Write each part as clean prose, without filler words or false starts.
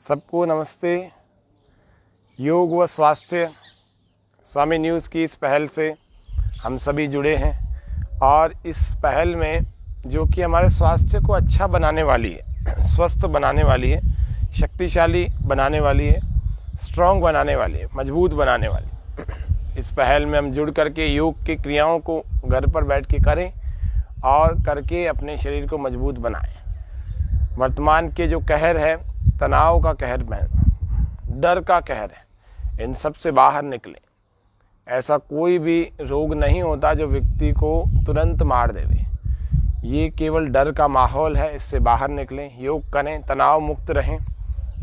सबको नमस्ते। योग व स्वास्थ्य स्वामी न्यूज़ की इस पहल से हम सभी जुड़े हैं और इस पहल में जो कि हमारे स्वास्थ्य को अच्छा बनाने वाली है, स्वस्थ बनाने वाली है, शक्तिशाली बनाने वाली है, स्ट्रॉन्ग बनाने वाली है, मजबूत बनाने वाली है। इस पहल में हम जुड़ करके योग की क्रियाओं को घर पर बैठ के करें और करके अपने शरीर को मजबूत बनाएं। वर्तमान के जो कहर है, तनाव का कहर में डर का कहर है, इन सब से बाहर निकलें। ऐसा कोई भी रोग नहीं होता जो व्यक्ति को तुरंत मार देवे। ये केवल डर का माहौल है, इससे बाहर निकलें, योग करें, तनाव मुक्त रहें,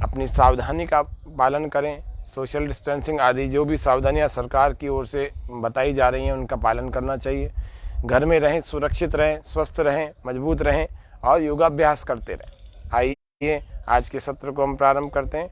अपनी सावधानी का पालन करें, सोशल डिस्टेंसिंग आदि जो भी सावधानियां सरकार की ओर से बताई जा रही हैं उनका पालन करना चाहिए। घर में रहें, सुरक्षित रहें, स्वस्थ रहें, मजबूत रहें और योगाभ्यास करते रहें। आइए आज के सत्र को हम प्रारंभ करते हैं।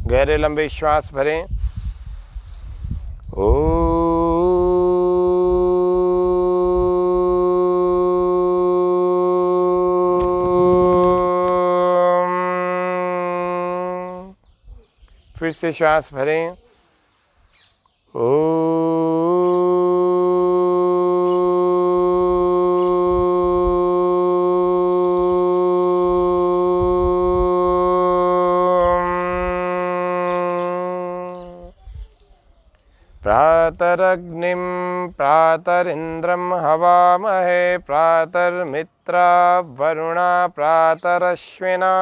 गहरे लंबे श्वास भरें। फिर से श्वास भरें। प्रातरग्निं प्रातरिन्द्रं हवामहे प्रातर्मित्रा वरुणा प्रातरश्विना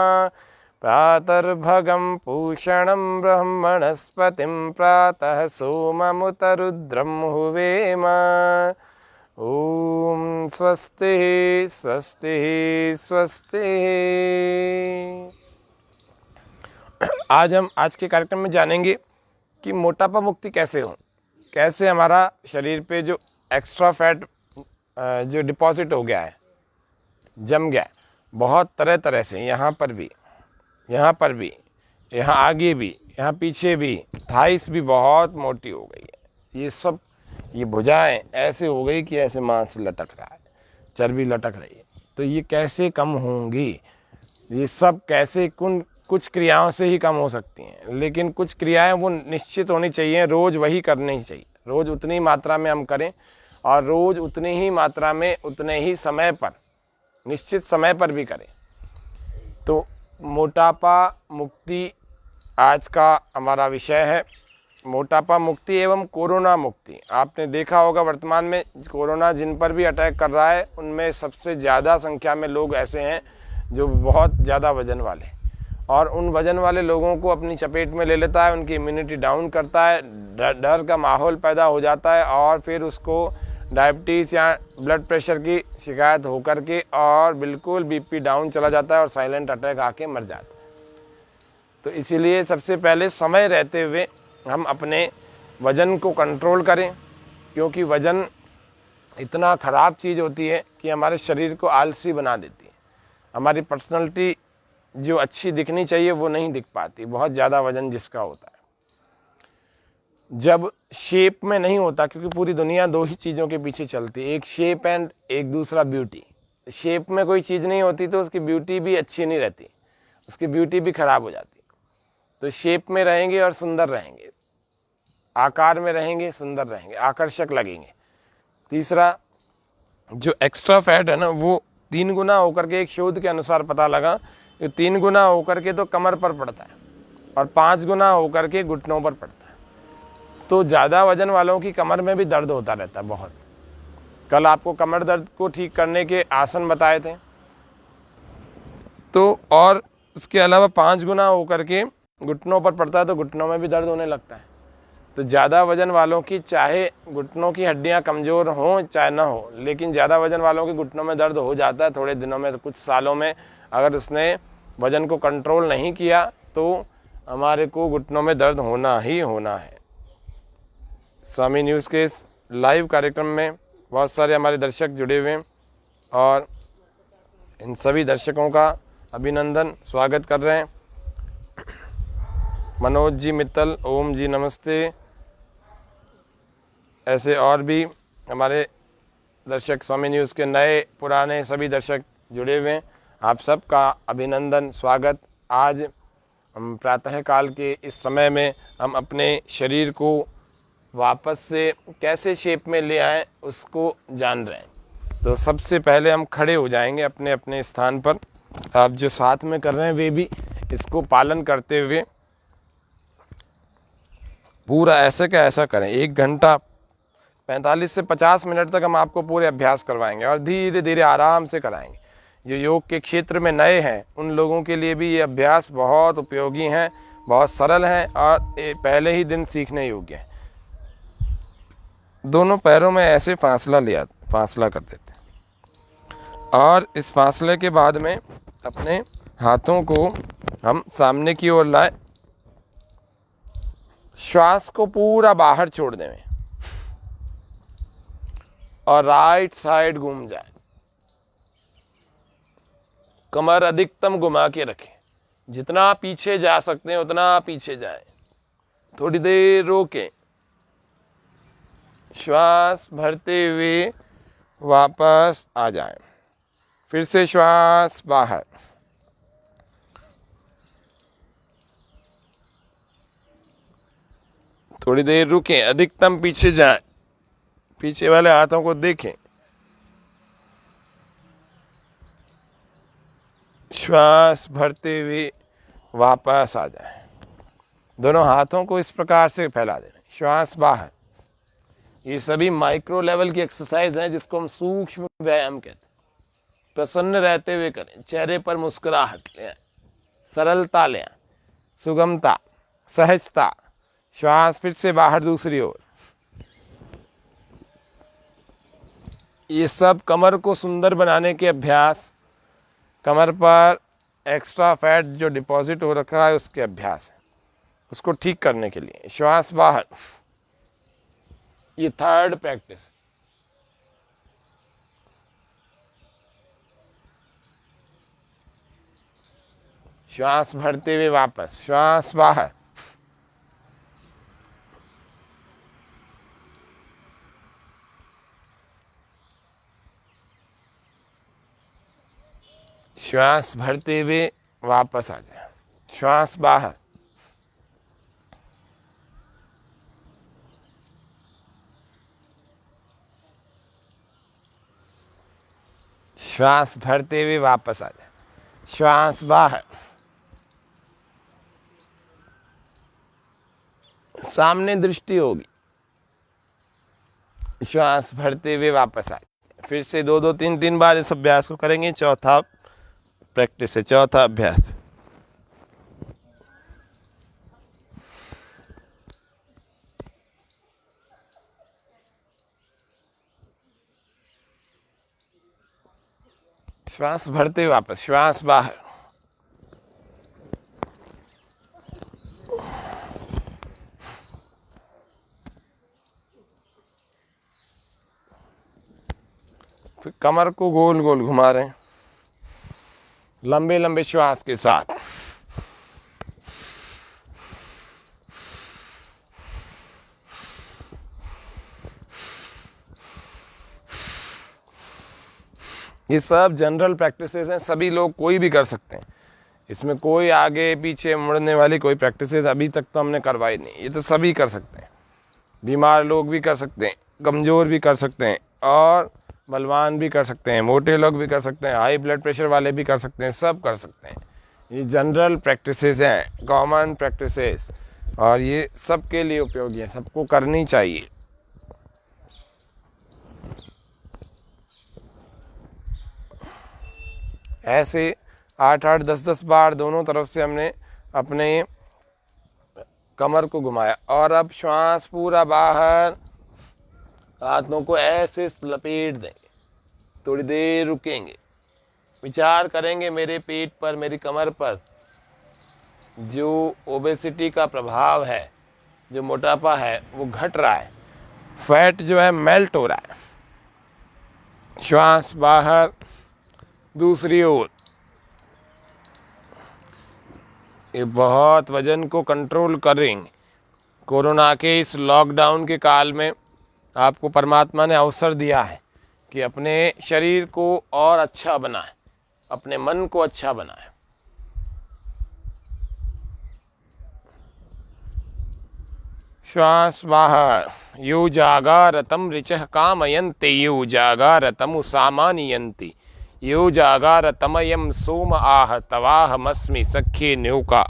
प्रातर्भगं पूषणं ब्रह्मणस्पतिं प्रातः सोममुतरुद्रं हुवेम। ॐ स्वस्ति स्वस्ति स्वस्ति। आज के कार्यक्रम में जानेंगे कि मोटापा मुक्ति कैसे हो, कैसे हमारा शरीर पे जो एक्स्ट्रा फैट जो डिपॉजिट हो गया है, जम गया है बहुत तरह से, यहाँ पर भी, यहाँ आगे भी, यहाँ पीछे भी, थाइस भी बहुत मोटी हो गई है। ये सब, ये भुजाएं ऐसे हो गई कि ऐसे मांस लटक रहा है, चर्बी लटक रही है। तो ये कैसे कम होंगी? ये सब कैसे कुछ क्रियाओं से ही कम हो सकती हैं, लेकिन कुछ क्रियाएं वो निश्चित होनी चाहिए, रोज़ वही करनी चाहिए। रोज़ उतनी मात्रा में हम करें और रोज़ उतनी ही मात्रा में उतने ही समय पर, निश्चित समय पर भी करें। तो मोटापा मुक्ति आज का हमारा विषय है। मोटापा मुक्ति एवं कोरोना मुक्ति। आपने देखा होगा वर्तमान में कोरोना जिन पर भी अटैक कर रहा है उनमें सबसे ज़्यादा संख्या में लोग ऐसे हैं जो बहुत ज़्यादा वजन वाले, और उन वजन वाले लोगों को अपनी चपेट में ले लेता है, उनकी इम्यूनिटी डाउन करता है, डर का माहौल पैदा हो जाता है और फिर उसको डायबिटीज़ या ब्लड प्रेशर की शिकायत होकर के और बिल्कुल बीपी डाउन चला जाता है और साइलेंट अटैक आके मर जाता है। तो इसीलिए सबसे पहले समय रहते हुए हम अपने वज़न को कंट्रोल करें, क्योंकि वज़न इतना ख़राब चीज़ होती है कि हमारे शरीर को आलसी बना देती है। हमारी पर्सनैलिटी जो अच्छी दिखनी चाहिए वो नहीं दिख पाती, बहुत ज़्यादा वज़न जिसका होता है। जब शेप में नहीं होता, क्योंकि पूरी दुनिया दो ही चीज़ों के पीछे चलती है, एक शेप एंड एक दूसरा ब्यूटी। शेप में कोई चीज़ नहीं होती तो उसकी ब्यूटी भी अच्छी नहीं रहती, उसकी ब्यूटी भी ख़राब हो जाती। तो शेप में रहेंगे और सुंदर रहेंगे, आकार में रहेंगे, सुंदर रहेंगे, आकर्षक लगेंगे। तीसरा, जो एक्स्ट्रा फैट है ना, वो 3 गुना होकर के, एक शोध के अनुसार पता लगा, 3 गुना होकर के तो कमर पर पड़ता है और 5 गुना होकर के घुटनों पर पड़ता है। तो ज़्यादा वजन वालों की कमर में भी दर्द होता रहता है बहुत। कल आपको कमर दर्द को ठीक करने के आसन बताए थे। तो और उसके अलावा 5 गुना होकर के घुटनों पर पड़ता है तो घुटनों में भी दर्द होने लगता है। तो ज़्यादा वजन वालों की, चाहे घुटनों की हड्डियां कमज़ोर हों चाहे ना हो, लेकिन ज़्यादा वजन वालों की घुटनों में दर्द हो जाता है थोड़े दिनों में। तो कुछ सालों में अगर उसने वजन को कंट्रोल नहीं किया तो हमारे को घुटनों में दर्द होना ही होना है। स्वामी न्यूज़ के इस लाइव कार्यक्रम में बहुत सारे हमारे दर्शक जुड़े हुए हैं और इन सभी दर्शकों का अभिनंदन, स्वागत कर रहे हैं। मनोज जी मित्तल, ओम जी नमस्ते। ऐसे और भी हमारे दर्शक, स्वामी न्यूज़ के नए पुराने सभी दर्शक जुड़े हुए हैं। आप सबका अभिनंदन, स्वागत। आज हम प्रातःकाल के इस समय में हम अपने शरीर को वापस से कैसे शेप में ले आएँ उसको जान रहे हैं। तो सबसे पहले हम खड़े हो जाएंगे अपने अपने स्थान पर। आप जो साथ में कर रहे हैं वे भी इसको पालन करते हुए पूरा ऐसे का ऐसा करें। 1 घंटा 45 से 50 मिनट तक हम आपको पूरे अभ्यास करवाएंगे और धीरे धीरे आराम से कराएंगे। जो योग के क्षेत्र में नए हैं उन लोगों के लिए भी ये अभ्यास बहुत उपयोगी हैं, बहुत सरल हैं और पहले ही दिन सीखने योग्य हैं। दोनों पैरों में ऐसे फासला कर देते हैं और इस फासले के बाद में अपने हाथों को हम सामने की ओर लाएं। श्वास को पूरा बाहर छोड़ दें और राइट साइड घूम जाए। कमर अधिकतम घुमा के रखें। जितना पीछे जा सकते हैं उतना पीछे जाएं। थोड़ी देर रोकें। श्वास भरते हुए वापस आ जाएं। फिर से श्वास बाहर। थोड़ी देर रुकें, अधिकतम पीछे जाएं। पीछे वाले हाथों को देखें। श्वास भरते हुए वापस आ जाएं। दोनों हाथों को इस प्रकार से फैला दें। श्वास बाहर। ये सभी माइक्रो लेवल की एक्सरसाइज हैं जिसको हम सूक्ष्म व्यायाम कहते हैं। प्रसन्न रहते हुए करें। चेहरे पर मुस्कुराहट ले आए, सरलता ले आए, सुगमता, सहजता। श्वास फिर से बाहर दूसरी ओर। ये सब कमर को सुंदर बनाने के अभ्यास, कमर पर एक्स्ट्रा फैट जो डिपॉजिट हो रखा है उसके अभ्यास है, उसको ठीक करने के लिए। श्वास बाहर। ये थर्ड प्रैक्टिस। श्वास भरते हुए वापस। श्वास बाहर। श्वास भरते हुए वापस आ जाए। श्वास बाहर। श्वास भरते हुए वापस आ जाए। श्वास बाहर। सामने दृष्टि होगी। श्वास भरते हुए वापस आ जाए। फिर से 2-2 3-3 बार इस अभ्यास को करेंगे। चौथा प्रैक्टिस है, चौथा अभ्यास। श्वास भरते हुए वापस। श्वास बाहर। फिर कमर को गोल गोल घुमा रहे हैं लंबे लंबे श्वास के साथ। ये सब जनरल प्रैक्टिसेस हैं, सभी लोग कोई भी कर सकते हैं। इसमें कोई आगे पीछे मुड़ने वाली कोई प्रैक्टिसेस अभी तक तो हमने करवाई नहीं। ये तो सभी कर सकते हैं। बीमार लोग भी कर सकते हैं, कमज़ोर भी कर सकते हैं और बलवान भी कर सकते हैं, मोटे लोग भी कर सकते हैं, हाई ब्लड प्रेशर वाले भी कर सकते हैं, सब कर सकते हैं। ये जनरल प्रैक्टिसेस हैं, कॉमन प्रैक्टिसेस, और ये सबके लिए उपयोगी है, सबको करनी चाहिए। ऐसे 8-8 10-10 बार दोनों तरफ से हमने अपने कमर को घुमाया और अब श्वास पूरा बाहर। हाथों को ऐसे लपेट देंगे। थोड़ी देर रुकेंगे, विचार करेंगे मेरे पेट पर, मेरी कमर पर जो ओबेसिटी का प्रभाव है, जो मोटापा है वो घट रहा है, फैट जो है मेल्ट हो रहा है। श्वास बाहर, दूसरी ओर। ये बहुत वजन को कंट्रोल करेंगे। कोरोना के इस लॉकडाउन के काल में आपको परमात्मा ने अवसर दिया है कि अपने शरीर को और अच्छा बनाए, अपने मन को अच्छा बनाए। श्वास बाहर। यो जागारतम ऋचः कामयन्ते यो जागारतमु सामानियन्ति यो जागारतमयम सोम आह तवाहमस्मि सख्ये न्योका।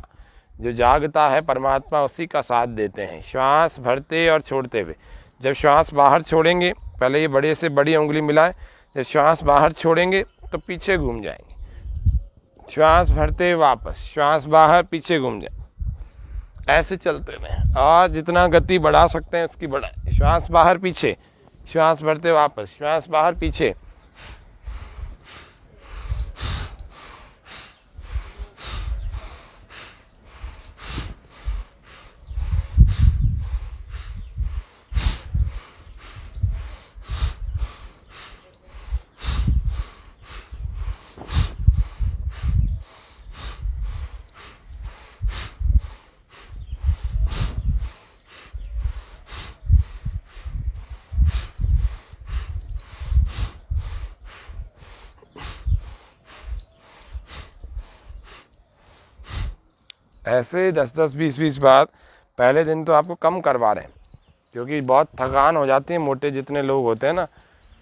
जो जागता है परमात्मा उसी का साथ देते हैं, श्वास भरते और छोड़ते हुए। जब श्वास बाहर छोड़ेंगे, पहले ये बड़े से बड़ी उंगली मिलाएं, जब श्वास बाहर छोड़ेंगे तो पीछे घूम जाएंगे, श्वास भरते वापस, श्वास बाहर पीछे घूम जाए, ऐसे चलते रहें। और जितना गति बढ़ा सकते हैं उसकी बढ़ाएं। श्वास बाहर पीछे, श्वास भरते वापस, श्वास बाहर पीछे। ऐसे 10-10, 20-20 बार। पहले दिन तो आपको कम करवा रहे हैं क्योंकि बहुत थकान हो जाती है। मोटे जितने लोग होते हैं ना,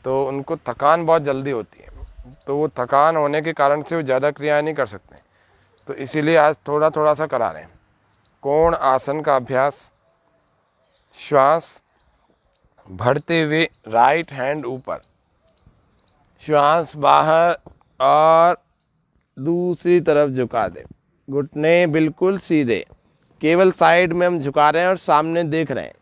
तो उनको थकान बहुत जल्दी होती है, तो वो थकान होने के कारण से वो ज़्यादा क्रियाएं नहीं कर सकते, तो इसीलिए आज थोड़ा थोड़ा सा करा रहे हैं। कोण आसन का अभ्यास। श्वास भरते हुए राइट हैंड ऊपर, श्वास बाहर और दूसरी तरफ झुका दें। घुटने बिल्कुल सीधे, केवल साइड में हम झुका रहे हैं और सामने देख रहे हैं।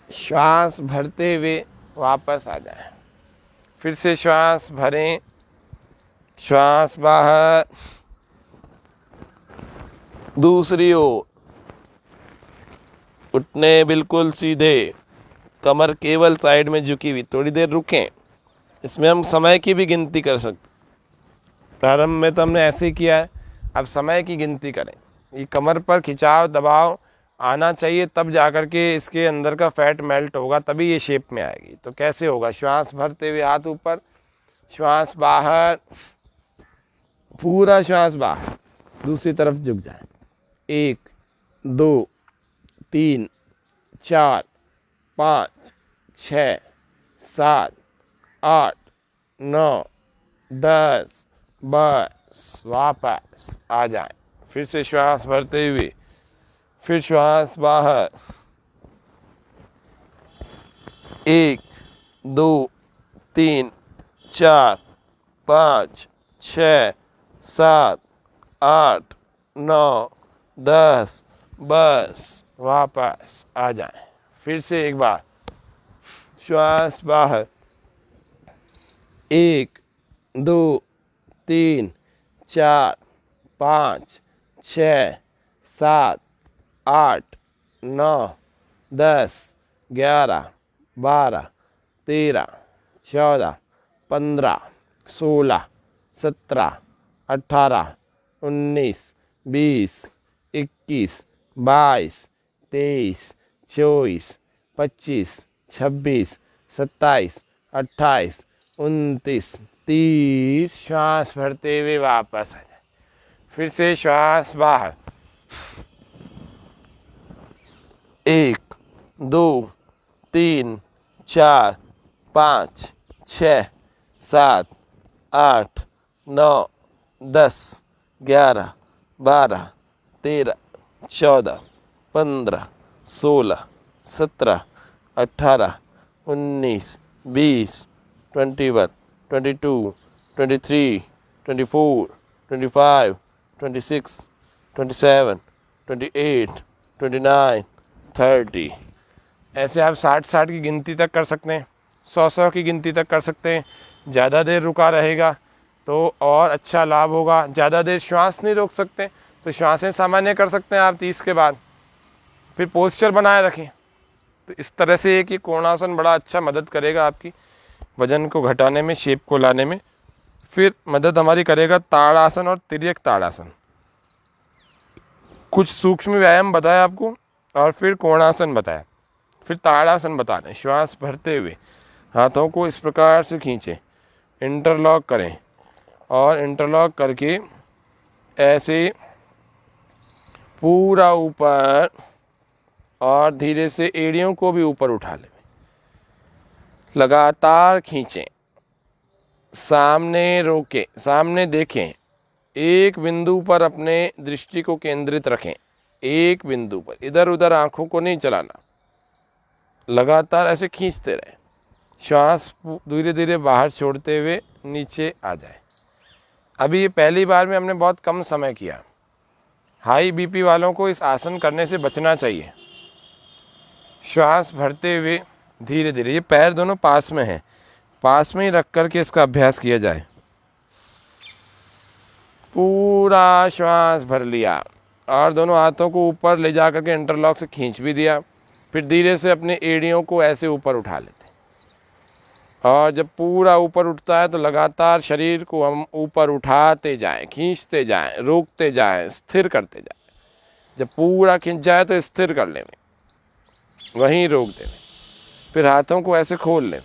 श्वास भरते हुए वापस आ जाए। फिर से श्वास भरें, श्वास बाहर, दूसरी ओर। घुटने बिल्कुल सीधे, कमर केवल साइड में झुकी हुई। थोड़ी देर रुकें, इसमें हम समय की भी गिनती कर सकते। प्रारंभ में तो हमने ऐसे ही किया है, अब समय की गिनती करें। ये कमर पर खिंचाव दबाव आना चाहिए, तब जाकर के इसके अंदर का फैट मेल्ट होगा, तभी ये शेप में आएगी। तो कैसे होगा? श्वास भरते हुए हाथ ऊपर, श्वास बाहर, पूरा श्वास बाहर, दूसरी तरफ झुक जाए। 1 2 3 4 5 6 7 8 9 10, बस वापस आ जाए। फिर से श्वास भरते हुए, फिर श्वास बाहर। 1 2 3 4 5 6 7 8 9 10, बस वापस आ जाए। फिर से एक बार, श्वास बाहर। 1 2 3 4 5 6 7 8 9 10 11 12 13 14 15 16 17 18 19 20 21 22 23 24 25 26 27 28 29 30। श्वास भरते हुए वापस आ जाए। फिर से श्वास बाहर। 1 2 3 4 5 6 7 8 9 10 11 12 13 14 15 16 17 18 19 20 21 22 23 24 25 26 27 28 29 30। ऐसे आप 60 की गिनती तक कर सकते हैं, 100 की गिनती तक कर सकते हैं। ज़्यादा देर रुका रहेगा तो और अच्छा लाभ होगा। ज़्यादा देर श्वास नहीं रोक सकते तो श्वासें सामान्य कर सकते हैं आप 30 के बाद। फिर पोस्चर बनाए रखें। तो इस तरह से एक ये कोणासन बड़ा अच्छा मदद करेगा आपकी वज़न को घटाने में, शेप को लाने में। फिर मदद हमारी करेगा ताड़ासन और तिर्यक ताड़ासन। कुछ सूक्ष्म व्यायाम बताया आपको, और फिर कोणासन बताया, फिर ताड़ासन बता रहे हैं। श्वास भरते हुए हाथों को इस प्रकार से खींचें, इंटरलॉक करें, और इंटरलॉक करके ऐसे पूरा ऊपर, और धीरे से एड़ियों को भी ऊपर उठा लें। लगातार खींचें, सामने रोकें, सामने देखें, एक बिंदु पर अपने दृष्टि को केंद्रित रखें, एक बिंदु पर, इधर उधर आंखों को नहीं चलाना। लगातार ऐसे खींचते रहें। श्वास धीरे धीरे बाहर छोड़ते हुए नीचे आ जाए। अभी ये पहली बार में हमने बहुत कम समय किया। हाई बीपी वालों को इस आसन करने से बचना चाहिए। श्वास भरते हुए धीरे धीरे, ये पैर दोनों पास में हैं, पास में ही रख करके इसका अभ्यास किया जाए। पूरा श्वास भर लिया और दोनों हाथों को ऊपर ले जा करके इंटरलॉक से खींच भी दिया। फिर धीरे से अपने एड़ियों को ऐसे ऊपर उठा लेते, और जब पूरा ऊपर उठता है तो लगातार शरीर को हम ऊपर उठाते जाएं, खींचते जाएं, रोकते जाएं, स्थिर करते जाएं। जब पूरा खींच जाए तो स्थिर कर लें, वहीं रोक दें, फिर हाथों को ऐसे खोल लें।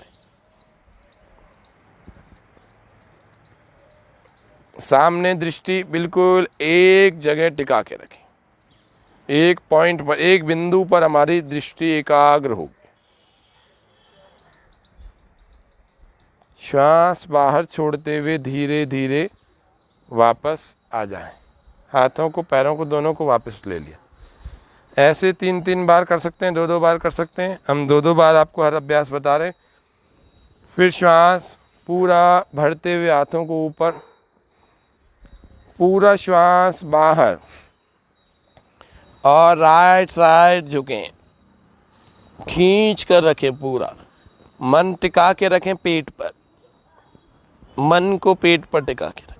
सामने दृष्टि बिल्कुल एक जगह टिका के रखें, एक पॉइंट पर, एक बिंदु पर हमारी दृष्टि एकाग्र होगी। श्वास बाहर छोड़ते हुए धीरे धीरे वापस आ जाएं। हाथों को, पैरों को, दोनों को वापस ले लिया। ऐसे 3-3 बार कर सकते हैं, 2-2 बार कर सकते हैं। हम 2-2 बार आपको हर अभ्यास बता रहे हैं। फिर श्वास पूरा भरते हुए हाथों को ऊपर, पूरा श्वास बाहर, और राइट साइड झुकें, खींच कर रखें। पूरा मन टिका के रखें पेट पर, मन को पेट पर टिका के रखें।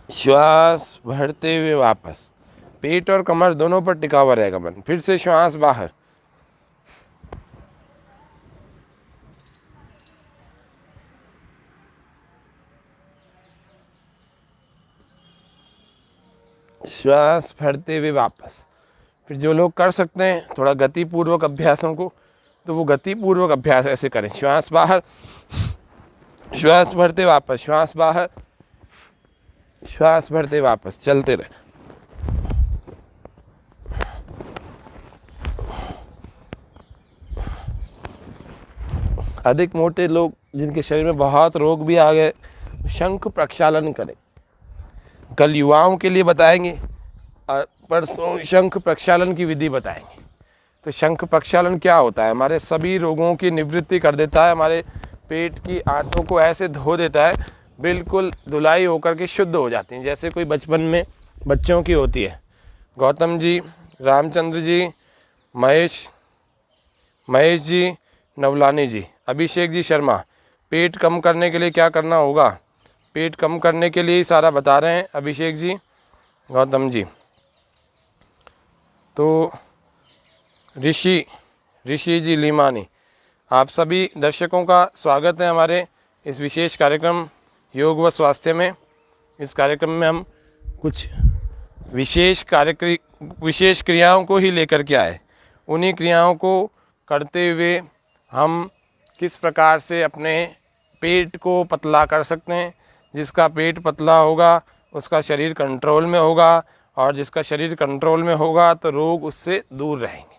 श्वास भरते हुए वापस, पेट और कमर दोनों पर टिका हुआ रहेगा मन। फिर से श्वास बाहर, श्वास भरते हुए वापस। फिर जो लोग कर सकते हैं थोड़ा गतिपूर्वक अभ्यासों को, तो वो गतिपूर्वक अभ्यास ऐसे करें। श्वास बाहर, श्वास भरते वापस, श्वास बाहर, श्वास भरते वापस, चलते रहे। अधिक मोटे लोग जिनके शरीर में बहुत रोग भी आ गए, शंख प्रक्षालन करें। कल युवाओं के लिए बताएंगे और परसों शंख प्रक्षालन की विधि बताएंगे। तो शंख प्रक्षालन क्या होता है? हमारे सभी रोगों की निवृत्ति कर देता है, हमारे पेट की आंतों को ऐसे धो देता है, बिल्कुल धुलाई होकर के शुद्ध हो जाती हैं, जैसे कोई बचपन में बच्चों की होती है। गौतम जी, रामचंद्र जी, महेश जी, नवलानी जी, अभिषेक जी शर्मा, पेट कम करने के लिए क्या करना होगा? पेट कम करने के लिए ही सारा बता रहे हैं अभिषेक जी, गौतम जी। तो ऋषि जी लीमानी, आप सभी दर्शकों का स्वागत है हमारे इस विशेष कार्यक्रम योग व स्वास्थ्य में। इस कार्यक्रम में हम कुछ विशेष क्रियाओं को ही लेकर के आए। उन्हीं क्रियाओं को करते हुए हम किस प्रकार से अपने पेट को पतला कर सकते हैं। जिसका पेट पतला होगा उसका शरीर कंट्रोल में होगा, और जिसका शरीर कंट्रोल में होगा तो रोग उससे दूर रहेंगे।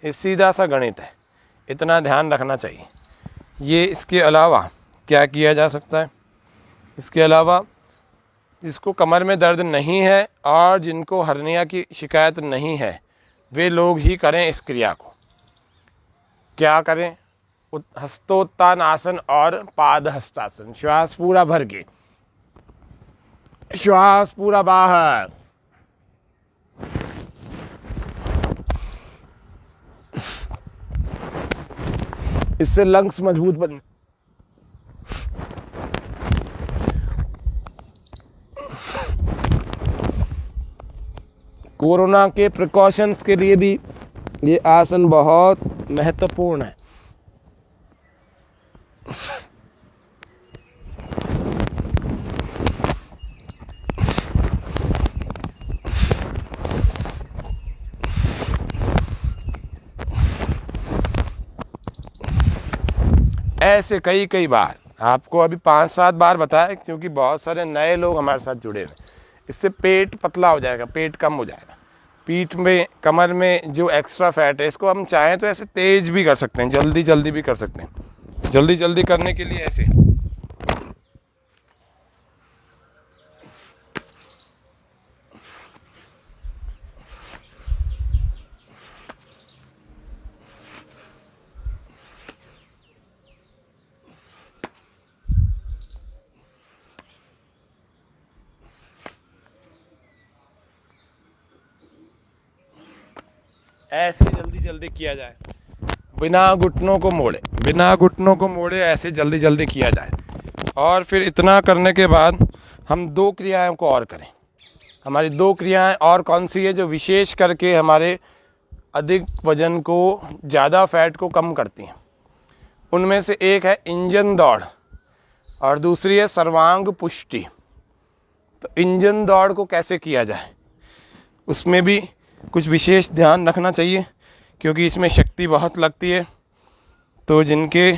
ये सीधा सा गणित है, इतना ध्यान रखना चाहिए। ये इसके अलावा क्या किया जा सकता है? इसके अलावा जिसको कमर में दर्द नहीं है और जिनको हर्निया की शिकायत नहीं है, वे लोग ही करें इस क्रिया को। क्या करें? हस्तोत्तान आसन और पाद हस्तासन। श्वास पूरा भर के, श्वास पूरा बाहर, इससे लंग्स मजबूत बन। कोरोना के प्रिकॉशंस के लिए भी ये आसन बहुत महत्वपूर्ण है। ऐसे कई कई बार, आपको अभी 5-7 बार बताया क्योंकि बहुत सारे नए लोग हमारे साथ जुड़े हुए। इससे पेट पतला हो जाएगा, पेट कम हो जाएगा। पीठ में, कमर में जो एक्स्ट्रा फैट है, इसको हम चाहें तो ऐसे तेज भी कर सकते हैं, जल्दी जल्दी भी कर सकते हैं। जल्दी जल्दी करने के लिए ऐसे ऐसे जल्दी जल्दी किया जाए, बिना घुटनों को मोड़े, बिना घुटनों को मोड़े ऐसे जल्दी जल्दी किया जाए। और फिर इतना करने के बाद हम 2 क्रियाओं को और करें। हमारी 2 क्रियाएं और कौन सी है जो विशेष करके हमारे अधिक वजन को, ज़्यादा फैट को कम करती हैं? उनमें से एक है इंजन दौड़ और दूसरी है सर्वांग पुष्टि। तो इंजन दौड़ को कैसे किया जाए, उसमें भी कुछ विशेष ध्यान रखना चाहिए क्योंकि इसमें शक्ति बहुत लगती है। तो जिनके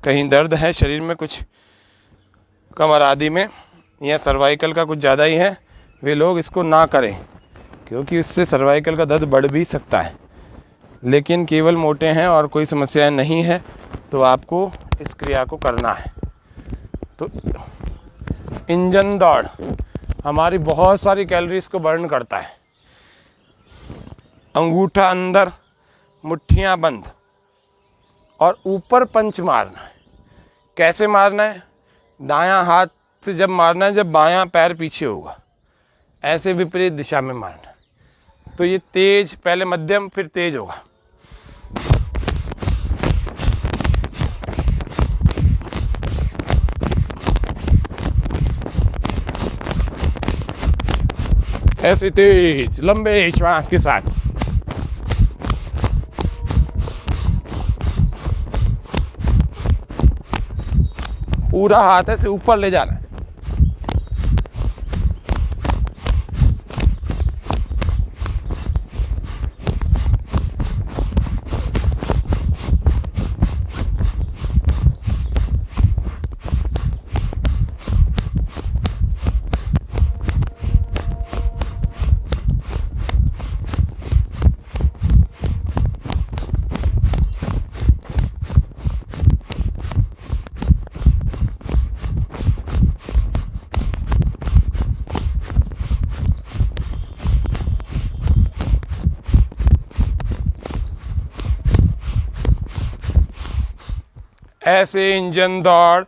कहीं दर्द है शरीर में, कुछ कमर आदि में या सर्वाइकल का कुछ ज़्यादा ही है, वे लोग इसको ना करें क्योंकि इससे सर्वाइकल का दर्द बढ़ भी सकता है। लेकिन केवल मोटे हैं और कोई समस्याएं नहीं है तो आपको इस क्रिया को करना है। तो इंजन दौड़ हमारी बहुत सारी कैलोरीज को बर्न करता है। अंगूठा अंदर, मुट्ठियाँ बंद और ऊपर पंच मारना है। कैसे मारना है? दायां हाथ से जब मारना है जब बायां पैर पीछे होगा, ऐसे विपरीत दिशा में मारना है। तो ये तेज, पहले मध्यम फिर तेज होगा। ऐसे तेज लंबे श्वास के साथ। पूरा हाथ ऐसे ऊपर ले जाना है। ऐसे इंजन दौड़,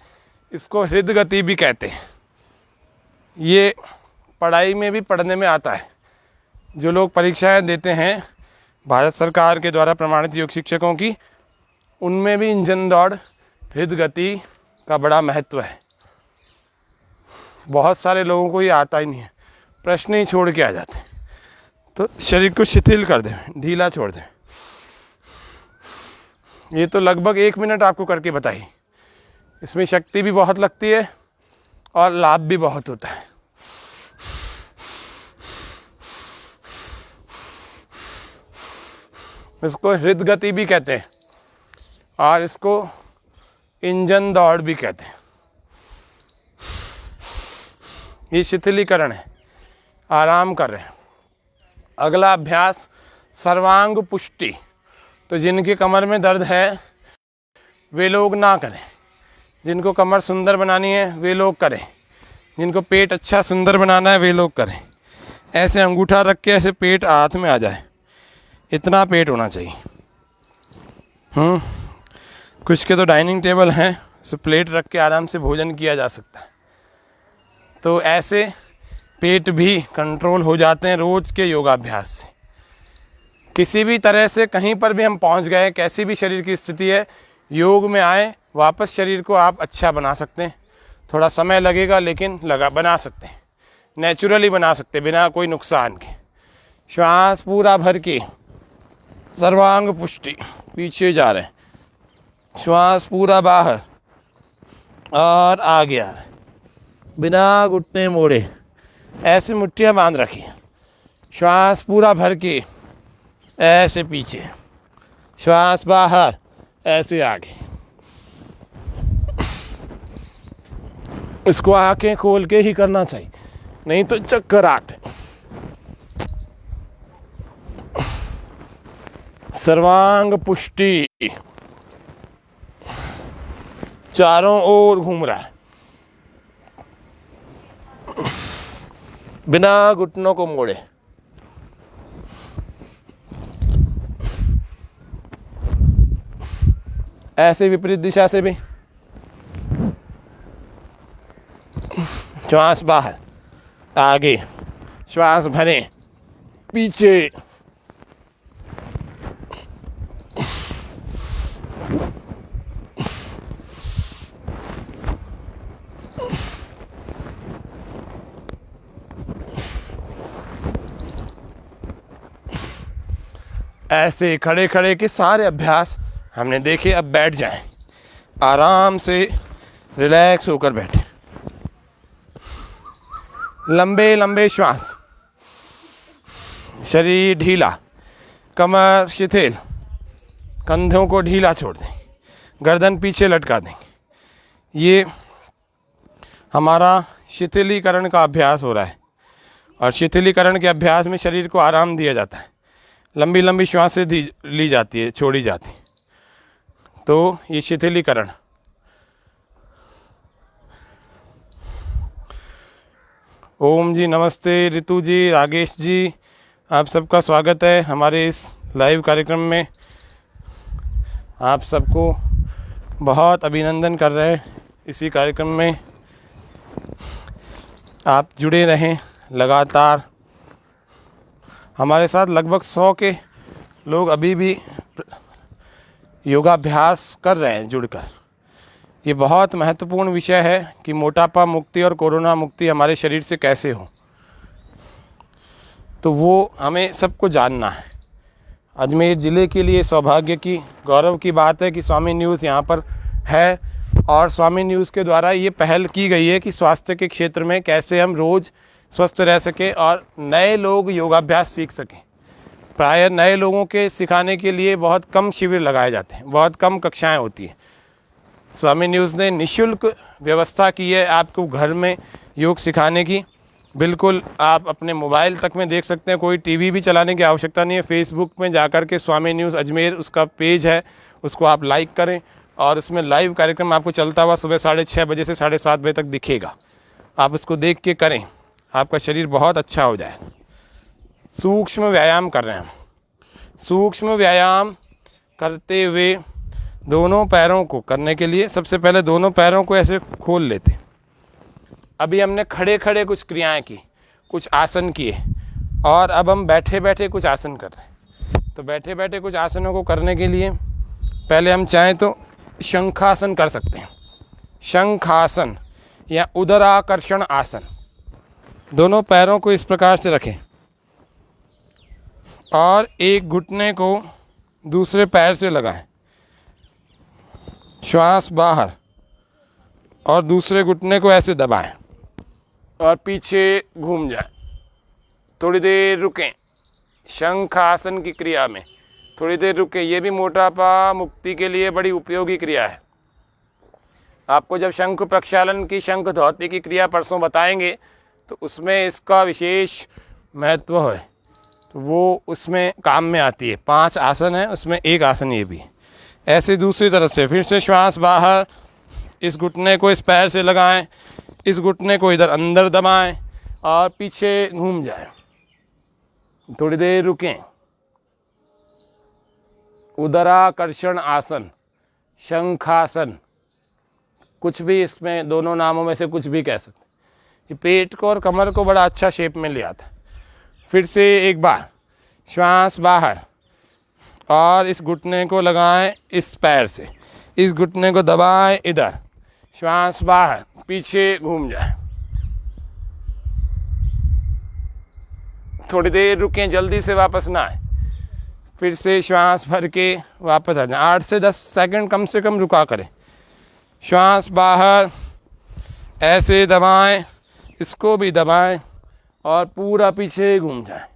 इसको हृद गति भी कहते हैं। ये पढ़ाई में भी पढ़ने में आता है। जो लोग परीक्षाएं देते हैं भारत सरकार के द्वारा प्रमाणित योग शिक्षकों की, उनमें भी इंजन दौड़, हृद गति का बड़ा महत्व है। बहुत सारे लोगों को ये आता ही नहीं है, प्रश्न ही छोड़ के आ जाते हैं। तो शरीर को शिथिल कर दें, ढीला छोड़ दें। ये तो लगभग 1 मिनट आपको करके बताइए। इसमें शक्ति भी बहुत लगती है और लाभ भी बहुत होता है। इसको हृद गति भी कहते हैं और इसको इंजन दौड़ भी कहते हैं। ये शिथिलीकरण है, आराम कर रहे हैं। अगला अभ्यास सर्वांग पुष्टि। तो जिनके कमर में दर्द है वे लोग ना करें। जिनको कमर सुंदर बनानी है वे लोग करें। जिनको पेट अच्छा सुंदर बनाना है वे लोग करें। ऐसे अंगूठा रख के ऐसे पेट हाथ में आ जाए, इतना पेट होना चाहिए। कुछ के तो डाइनिंग टेबल हैं, उस प्लेट रख के आराम से भोजन किया जा सकता है। तो ऐसे पेट भी कंट्रोल हो जाते हैं रोज के योगाभ्यास से। किसी भी तरह से कहीं पर भी हम पहुंच गए, कैसी भी शरीर की स्थिति है, योग में आए, वापस शरीर को आप अच्छा बना सकते हैं। थोड़ा समय लगेगा लेकिन बना सकते हैं, नेचुरली बना सकते हैं बिना कोई नुकसान के। श्वास पूरा भर के, सर्वांग पुष्टि, पीछे जा रहे हैं, श्वास पूरा बाहर और आगे आ रहे हैं, बिना घुटने मोड़े, ऐसे मुट्ठियाँ बांध रखी। श्वास पूरा भर के, ऐसे पीछे, श्वास बाहर, ऐसे आगे। इसको आंखें खोल के ही करना चाहिए, नहीं तो चक्कर आते। सर्वांग पुष्टि, चारों ओर घूम रहा है, बिना घुटनों को मोड़े। ऐसे विपरीत दिशा से भी। श्वास बाहर, आगे, श्वास भरे, पीछे। ऐसे खड़े खड़े के सारे अभ्यास हमने देखे। अब बैठ जाएं, आराम से रिलैक्स होकर बैठे। लंबे लंबे श्वास, शरीर ढीला, कमर शिथिल, कंधों को ढीला छोड़ दें, गर्दन पीछे लटका दें। ये हमारा शिथिलीकरण का अभ्यास हो रहा है, और शिथिलीकरण के अभ्यास में शरीर को आराम दिया जाता है। लंबी लंबी श्वासें ली जाती है, छोड़ी जाती, तो ये शिथिलीकरण। ओम जी, नमस्ते ऋतु जी, रागेश जी, आप सबका स्वागत है हमारे इस लाइव कार्यक्रम में। आप सबको बहुत अभिनंदन कर रहे हैं इसी कार्यक्रम में। आप जुड़े रहें लगातार हमारे साथ। लगभग 100 के लोग अभी भी योगाभ्यास कर रहे हैं जुड़कर। ये बहुत महत्वपूर्ण विषय है कि मोटापा मुक्ति और कोरोना मुक्ति हमारे शरीर से कैसे हो, तो वो हमें सबको जानना है। अजमेर ज़िले के लिए सौभाग्य की, गौरव की बात है कि स्वामी न्यूज़ यहाँ पर है, और स्वामी न्यूज़ के द्वारा ये पहल की गई है कि स्वास्थ्य के क्षेत्र में कैसे हम रोज़ स्वस्थ रह सकें और नए लोग योगाभ्यास सीख सकें। प्रायः नए लोगों के सिखाने के लिए बहुत कम शिविर लगाए जाते हैं, बहुत कम कक्षाएं होती हैं। स्वामी न्यूज़ ने निःशुल्क व्यवस्था की है आपको घर में योग सिखाने की। बिल्कुल आप अपने मोबाइल तक में देख सकते हैं, कोई टीवी भी चलाने की आवश्यकता नहीं है। फेसबुक में जाकर के स्वामी न्यूज़ अजमेर उसका पेज है, उसको आप लाइक करें, और उसमें लाइव कार्यक्रम आपको चलता हुआ सुबह 6:30 बजे से 7:30 बजे तक दिखेगा। आप उसको देख के करें, आपका शरीर बहुत अच्छा हो जाए। सूक्ष्म व्यायाम कर रहे हैं हम। सूक्ष्म व्यायाम करते हुए दोनों पैरों को करने के लिए सबसे पहले दोनों पैरों को ऐसे खोल लेते। अभी हमने खड़े खड़े कुछ क्रियाएं की, कुछ आसन किए, और अब हम बैठे बैठे कुछ आसन कर रहे हैं। तो बैठे बैठे कुछ आसनों को करने के लिए पहले हम चाहें तो शंखासन कर सकते हैं। शंखासन या उदराकर्षण आसन। दोनों पैरों को इस प्रकार से रखें और एक घुटने को दूसरे पैर से लगाएं, श्वास बाहर, और दूसरे घुटने को ऐसे दबाएं और पीछे घूम जाएं। थोड़ी देर रुकें शंखासन की क्रिया में, थोड़ी देर रुकें। ये भी मोटापा मुक्ति के लिए बड़ी उपयोगी क्रिया है। आपको जब शंख प्रक्षालन की, शंख धौती की क्रिया परसों बताएंगे, तो उसमें इसका विशेष महत्व है, तो वो उसमें काम में आती है। 5 आसन है, उसमें एक आसन ये भी। ऐसे दूसरी तरफ से फिर से श्वास बाहर, इस घुटने को इस पैर से लगाएं, इस घुटने को इधर अंदर दबाएं और पीछे घूम जाएं। थोड़ी देर रुकें। उदराकर्षण आसन, शंखासन, कुछ भी इसमें दोनों नामों में से कुछ भी कह सकते। ये पेट को और कमर को बड़ा अच्छा शेप में ले आता है। फिर से एक बार श्वास बाहर, और इस घुटने को लगाएं इस पैर से, इस घुटने को दबाएं इधर, श्वास बाहर, पीछे घूम जाए। थोड़ी देर रुकें, जल्दी से वापस ना आए। फिर से श्वास भर के वापस आ जाए। 8 से 10 सेकंड कम से कम रुका करें। श्वास बाहर, ऐसे दबाएं, इसको भी दबाएं और पूरा पीछे घूम जाए।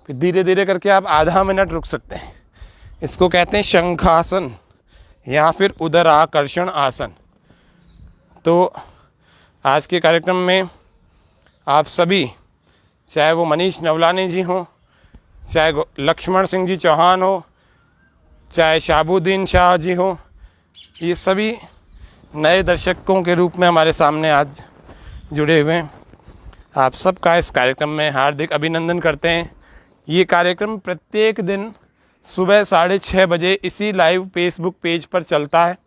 फिर धीरे धीरे करके आप आधा मिनट रुक सकते हैं। इसको कहते हैं शंखासन या फिर उदराकर्षण आसन। तो आज के कार्यक्रम में आप सभी, चाहे वो मनीष नवलानी जी हों, चाहे लक्ष्मण सिंह जी चौहान हो, चाहे शाबुद्दीन शाह जी हो, ये सभी नए दर्शकों के रूप में हमारे सामने आज जुड़े हुए हैं। आप सबका इस कार्यक्रम में हार्दिक अभिनंदन करते हैं। ये कार्यक्रम प्रत्येक दिन सुबह 6:30 बजे इसी लाइव फेसबुक पेज पर चलता है।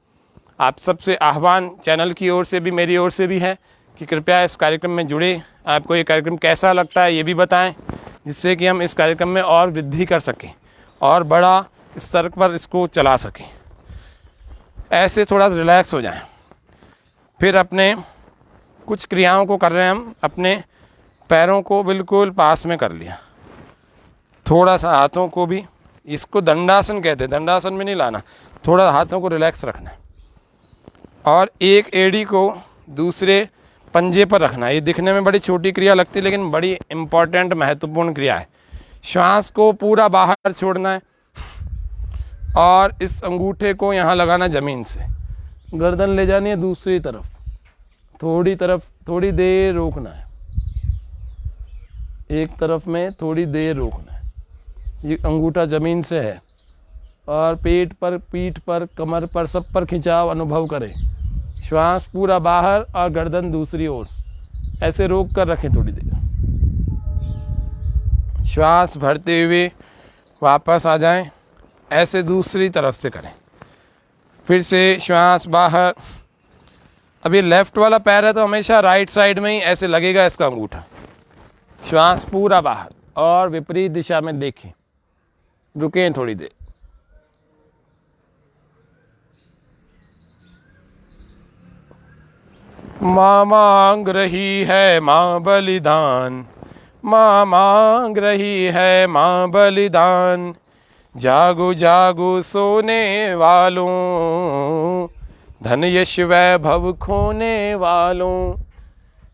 आप सबसे आह्वान चैनल की ओर से भी, मेरी ओर से भी है कि कृपया इस कार्यक्रम में जुड़े। आपको ये कार्यक्रम कैसा लगता है ये भी बताएं, जिससे कि हम इस कार्यक्रम में और वृद्धि कर सकें और बड़ा स्तर पर इसको चला सकें। ऐसे थोड़ा रिलैक्स हो जाएं। फिर अपने कुछ क्रियाओं को कर रहे हैं हम। अपने पैरों को बिल्कुल पास में कर लिया, थोड़ा सा हाथों को भी, इसको दंडासन कहते हैं, दंडासन में नहीं लाना, थोड़ा हाथों को रिलैक्स रखना है और एक एड़ी को दूसरे पंजे पर रखना है। ये दिखने में बड़ी छोटी क्रिया लगती है लेकिन बड़ी इम्पॉर्टेंट महत्वपूर्ण क्रिया है। श्वास को पूरा बाहर छोड़ना है और इस अंगूठे को यहाँ लगाना ज़मीन से, गर्दन ले जानी है दूसरी तरफ, थोड़ी देर रोकना है, एक तरफ में थोड़ी देर रोकना है। ये अंगूठा ज़मीन से है और पेट पर, पीठ पर, कमर पर, सब पर खिंचाव अनुभव करें। श्वास पूरा बाहर और गर्दन दूसरी ओर, ऐसे रोक कर रखें थोड़ी देर। श्वास भरते हुए वापस आ जाएं, ऐसे दूसरी तरफ से करें। फिर से श्वास बाहर। अब ये लेफ्ट वाला पैर है तो हमेशा राइट साइड में ही ऐसे लगेगा इसका अंगूठा। श्वास पूरा बाहर और विपरीत दिशा में देखें, रुकें थोड़ी देर। माँ मांग रही है माँ बलिदान, माँ मांग रही है माँ बलिदान, जागो जागो सोने वालों, धन यश वैभव खोने वालों,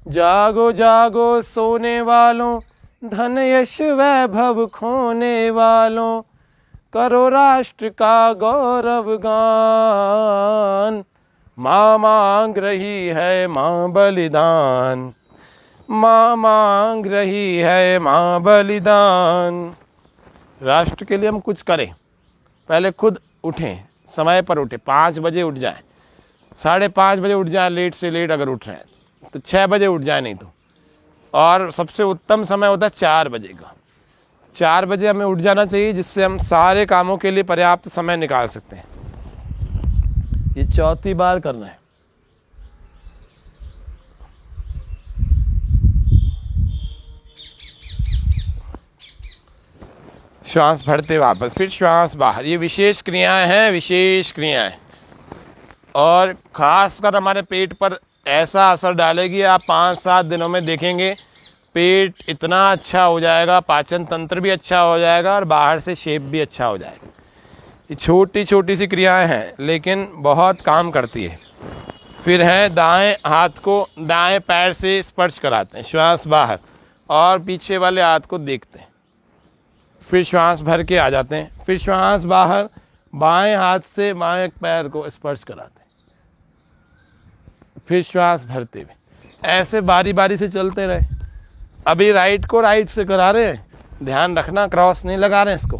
जागो जागो सोने वालों, धन यश वैभव खोने वालों, करो राष्ट्र का गौरव गान, माँ मांग रही है माँ बलिदान, माँ मांग रही है माँ बलिदान। राष्ट्र के लिए हम कुछ करें, पहले खुद उठें, समय पर उठें, 5 बजे उठ जाएं, 5:30 बजे उठ जाएं, लेट से लेट अगर उठ रहे हैं तो 6 बजे उठ जाए, नहीं तो। और सबसे उत्तम समय होता है 4 बजे का। 4 बजे हमें उठ जाना चाहिए, जिससे हम सारे कामों के लिए पर्याप्त समय निकाल सकते हैं। ये 4थी बार करना है। श्वास भरते वापस, फिर श्वास बाहर। ये विशेष क्रियाएं हैं, विशेष क्रियाएं, और खासकर हमारे पेट पर ऐसा असर डालेगी। आप 5-7 दिनों में देखेंगे पेट इतना अच्छा हो जाएगा, पाचन तंत्र भी अच्छा हो जाएगा और बाहर से शेप भी अच्छा हो जाएगा। ये छोटी छोटी सी क्रियाएं हैं लेकिन बहुत काम करती है। फिर है दाएं हाथ को दाएं पैर से स्पर्श कराते हैं, श्वास बाहर, और पीछे वाले हाथ को देखते हैं। फिर श्वास भर के आ जाते हैं, फिर श्वास बाहर, बाएं हाथ से बाएं पैर को स्पर्श कराते हैं, फिर श्वास भरते हुए, ऐसे बारी बारी से चलते रहे। अभी राइट को राइट से करा रहे हैं, ध्यान रखना क्रॉस नहीं लगा रहे हैं इसको।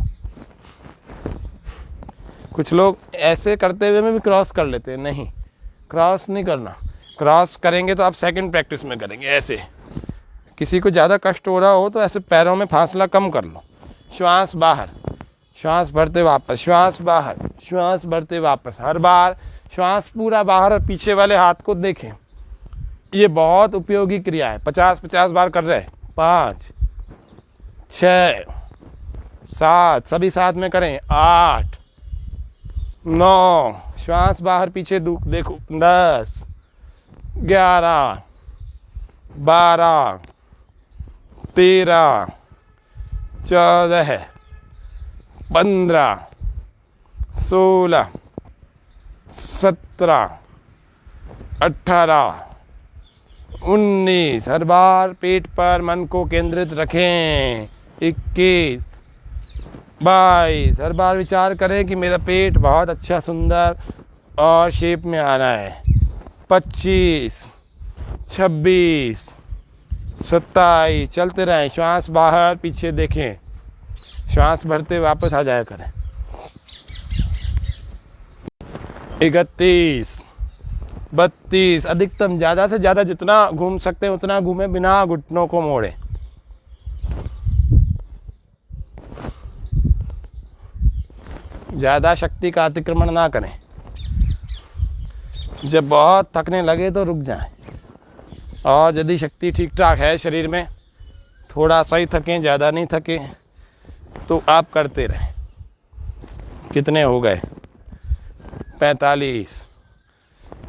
कुछ लोग ऐसे करते हुए में भी क्रॉस कर लेते हैं, नहीं, क्रॉस नहीं करना। क्रॉस करेंगे तो आप सेकंड प्रैक्टिस में करेंगे ऐसे। किसी को ज़्यादा कष्ट हो रहा हो तो ऐसे पैरों में फासला कम कर लो। श्वास बाहर, श्वास भरते वापस, श्वास बाहर, श्वास भरते वापस। हर बार श्वास पूरा बाहर और पीछे वाले हाथ को देखें। ये बहुत उपयोगी क्रिया है। 50-50 बार कर रहे हैं। 5, 6, 7, सभी साथ में करें। 8, 9, श्वास बाहर पीछे देखो। 10, 11, 12, 13, 14, 15, 16, 17, 18, 19। हर बार पेट पर मन को केंद्रित रखें। 21, 22। हर बार विचार करें कि मेरा पेट बहुत अच्छा सुंदर और शेप में आ रहा है। 25, 26, 27। चलते रहें, श्वास बाहर पीछे देखें, श्वास भरते वापस आ जाया करें। 31, 32। अधिकतम ज़्यादा से ज़्यादा जितना घूम सकते हैं उतना घूमें, बिना घुटनों को मोड़े। 'ज़्यादा शक्ति का अतिक्रमण ना करें। जब बहुत थकने लगे तो रुक जाएं, और यदि शक्ति ठीक ठाक है शरीर में, थोड़ा सा ही थकें, ज़्यादा नहीं थके, तो आप करते रहें। कितने हो गए? 45,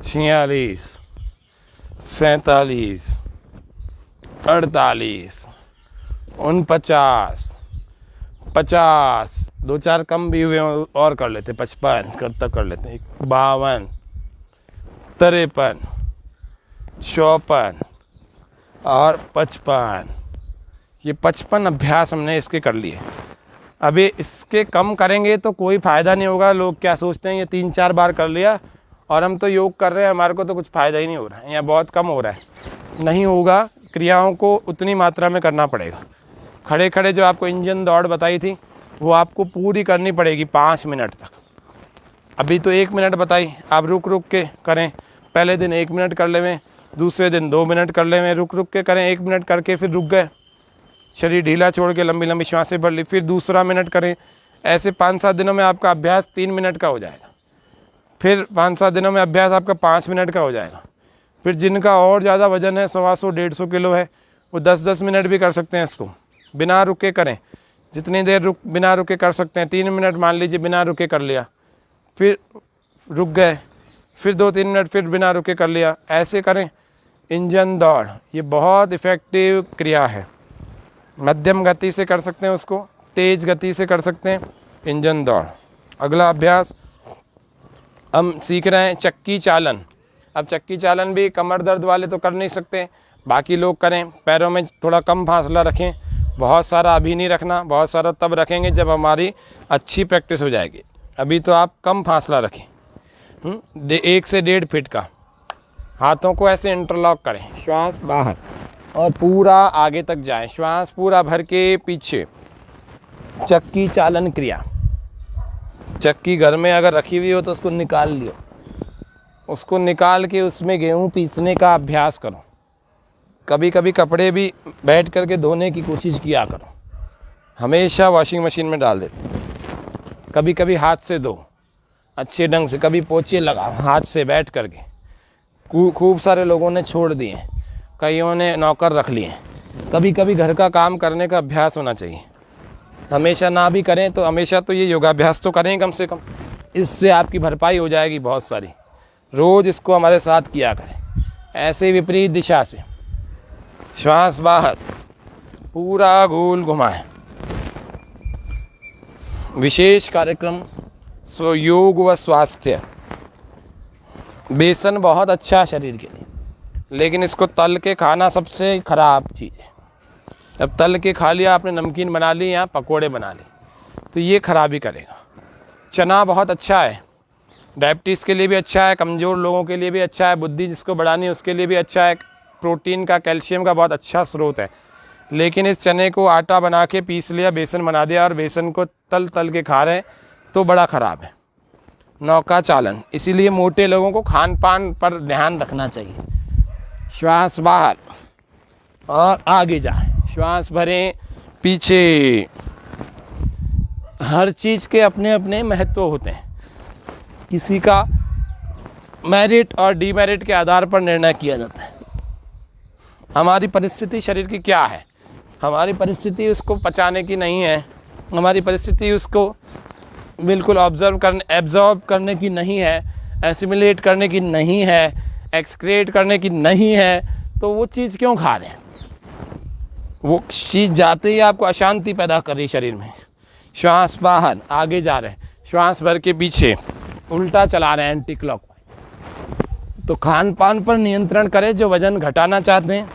46, 47, 48, 49, 50। 2-4 कम भी हुए और कर लेते। 55 तक कर लेते हैं। 52, 53, 54 और 55। ये 55 अभ्यास हमने इसके कर लिए। अभी इसके कम करेंगे तो कोई फ़ायदा नहीं होगा। लोग क्या सोचते हैं, ये 3-4 बार कर लिया और हम तो योग कर रहे हैं, हमारे को तो कुछ फ़ायदा ही नहीं हो रहा है, या बहुत कम हो रहा है। नहीं होगा, क्रियाओं को उतनी मात्रा में करना पड़ेगा। खड़े खड़े जो आपको इंजन दौड़ बताई थी, वो आपको पूरी करनी पड़ेगी 5 मिनट तक। अभी तो 1 मिनट बताई, आप रुक रुक के करें। पहले दिन 1 मिनट कर लेवें, दूसरे दिन 2 मिनट कर लेवें, रुक रुक के करें। 1 मिनट करके फिर रुक गए, शरीर ढीला छोड़ के लंबी लंबी श्वासें भर ली, फिर दूसरा मिनट करें। ऐसे 5-7 दिनों में आपका अभ्यास 3 मिनट का हो जाएगा। फिर 5-7 दिनों में अभ्यास आपका 5 मिनट का हो जाएगा। फिर जिनका और ज़्यादा वजन है, 125-150 किलो है, वो 10-10 मिनट भी कर सकते हैं। इसको बिना रुके करें, जितनी देर बिना रुके कर सकते हैं। 3 मिनट मान लीजिए बिना रुके कर लिया, फिर रुक गए, फिर 2-3 मिनट फिर बिना रुके कर लिया। ऐसे करें। इंजन दौड़ ये बहुत इफ़ेक्टिव क्रिया है। मध्यम गति से कर सकते हैं उसको, तेज़ गति से कर सकते हैं। इंजन दौड़। अगला अभ्यास हम सीख रहे हैं चक्की चालन। अब चक्की चालन भी कमर दर्द वाले तो कर नहीं सकते, बाकी लोग करें। पैरों में थोड़ा कम फासला रखें, बहुत सारा अभी नहीं रखना, बहुत सारा तब रखेंगे जब हमारी अच्छी प्रैक्टिस हो जाएगी। अभी तो आप कम फासला रखें, 1 से 1.5 फीट का। हाथों को ऐसे इंटरलॉक करें, श्वास बाहर और पूरा आगे तक जाए, श्वास पूरा भर के पीछे। चक्की चालन क्रिया। चक्की घर में अगर रखी हुई हो तो उसको निकाल लियो, उसको निकाल के उसमें गेहूँ पीसने का अभ्यास करो। कभी कभी कपड़े भी बैठ करके धोने की कोशिश किया करो, हमेशा वॉशिंग मशीन में डाल देते। कभी कभी हाथ से धो अच्छे ढंग से, कभी पोछे लगाओ हाथ से बैठ करके। खूब सारे लोगों ने छोड़ दिए, कईयों ने नौकर रख लिए। कभी कभी घर का काम करने का अभ्यास होना चाहिए। हमेशा ना भी करें तो हमेशा तो ये योगाभ्यास तो करें कम से कम, इससे आपकी भरपाई हो जाएगी बहुत सारी। रोज़ इसको हमारे साथ किया करें, ऐसे विपरीत दिशा से। श्वास बाहर, पूरा गोल घुमाएं। विशेष कार्यक्रम सो योग व स्वास्थ्य। बेसन बहुत अच्छा है शरीर के लिए, लेकिन इसको तल के खाना सबसे ख़राब चीज़ है। अब तल के खा लिया आपने, नमकीन बना ली या पकोड़े बना ली, तो ये खराबी करेगा। चना बहुत अच्छा है, डायबिटीज़ के लिए भी अच्छा है, कमज़ोर लोगों के लिए भी अच्छा है, बुद्धि जिसको बढ़ानी है उसके लिए भी अच्छा है। प्रोटीन का, कैल्शियम का बहुत अच्छा स्रोत है। लेकिन इस चने को आटा बना के पीस लिया, बेसन बना दिया और बेसन को तल के खा रहे हैं, तो बड़ा ख़राब है। नौका चालन, इसीलिए मोटे लोगों को खान पान पर ध्यान रखना चाहिए। श्वास बाहर और आगे जाए, श्वास भरें पीछे। हर चीज़ के अपने अपने महत्व होते हैं। किसी का मेरिट और डीमेरिट के आधार पर निर्णय किया जाता है। हमारी परिस्थिति शरीर की क्या है, हमारी परिस्थिति उसको पचाने की नहीं है, हमारी परिस्थिति उसको बिल्कुल एब्जॉर्ब करने की नहीं है, एसिमिलेट करने की नहीं है, एक्सक्रेट करने की नहीं है, तो वो चीज़ क्यों खा रहे हैं? वो चीज़ जाते ही आपको अशांति पैदा कर रही शरीर में। श्वास बाहर, आगे जा रहे हैं, श्वास भर के पीछे, उल्टा चला रहे हैं एंटी क्लॉकवाइज। तो खान पान पर नियंत्रण करें। जो वज़न घटाना चाहते हैं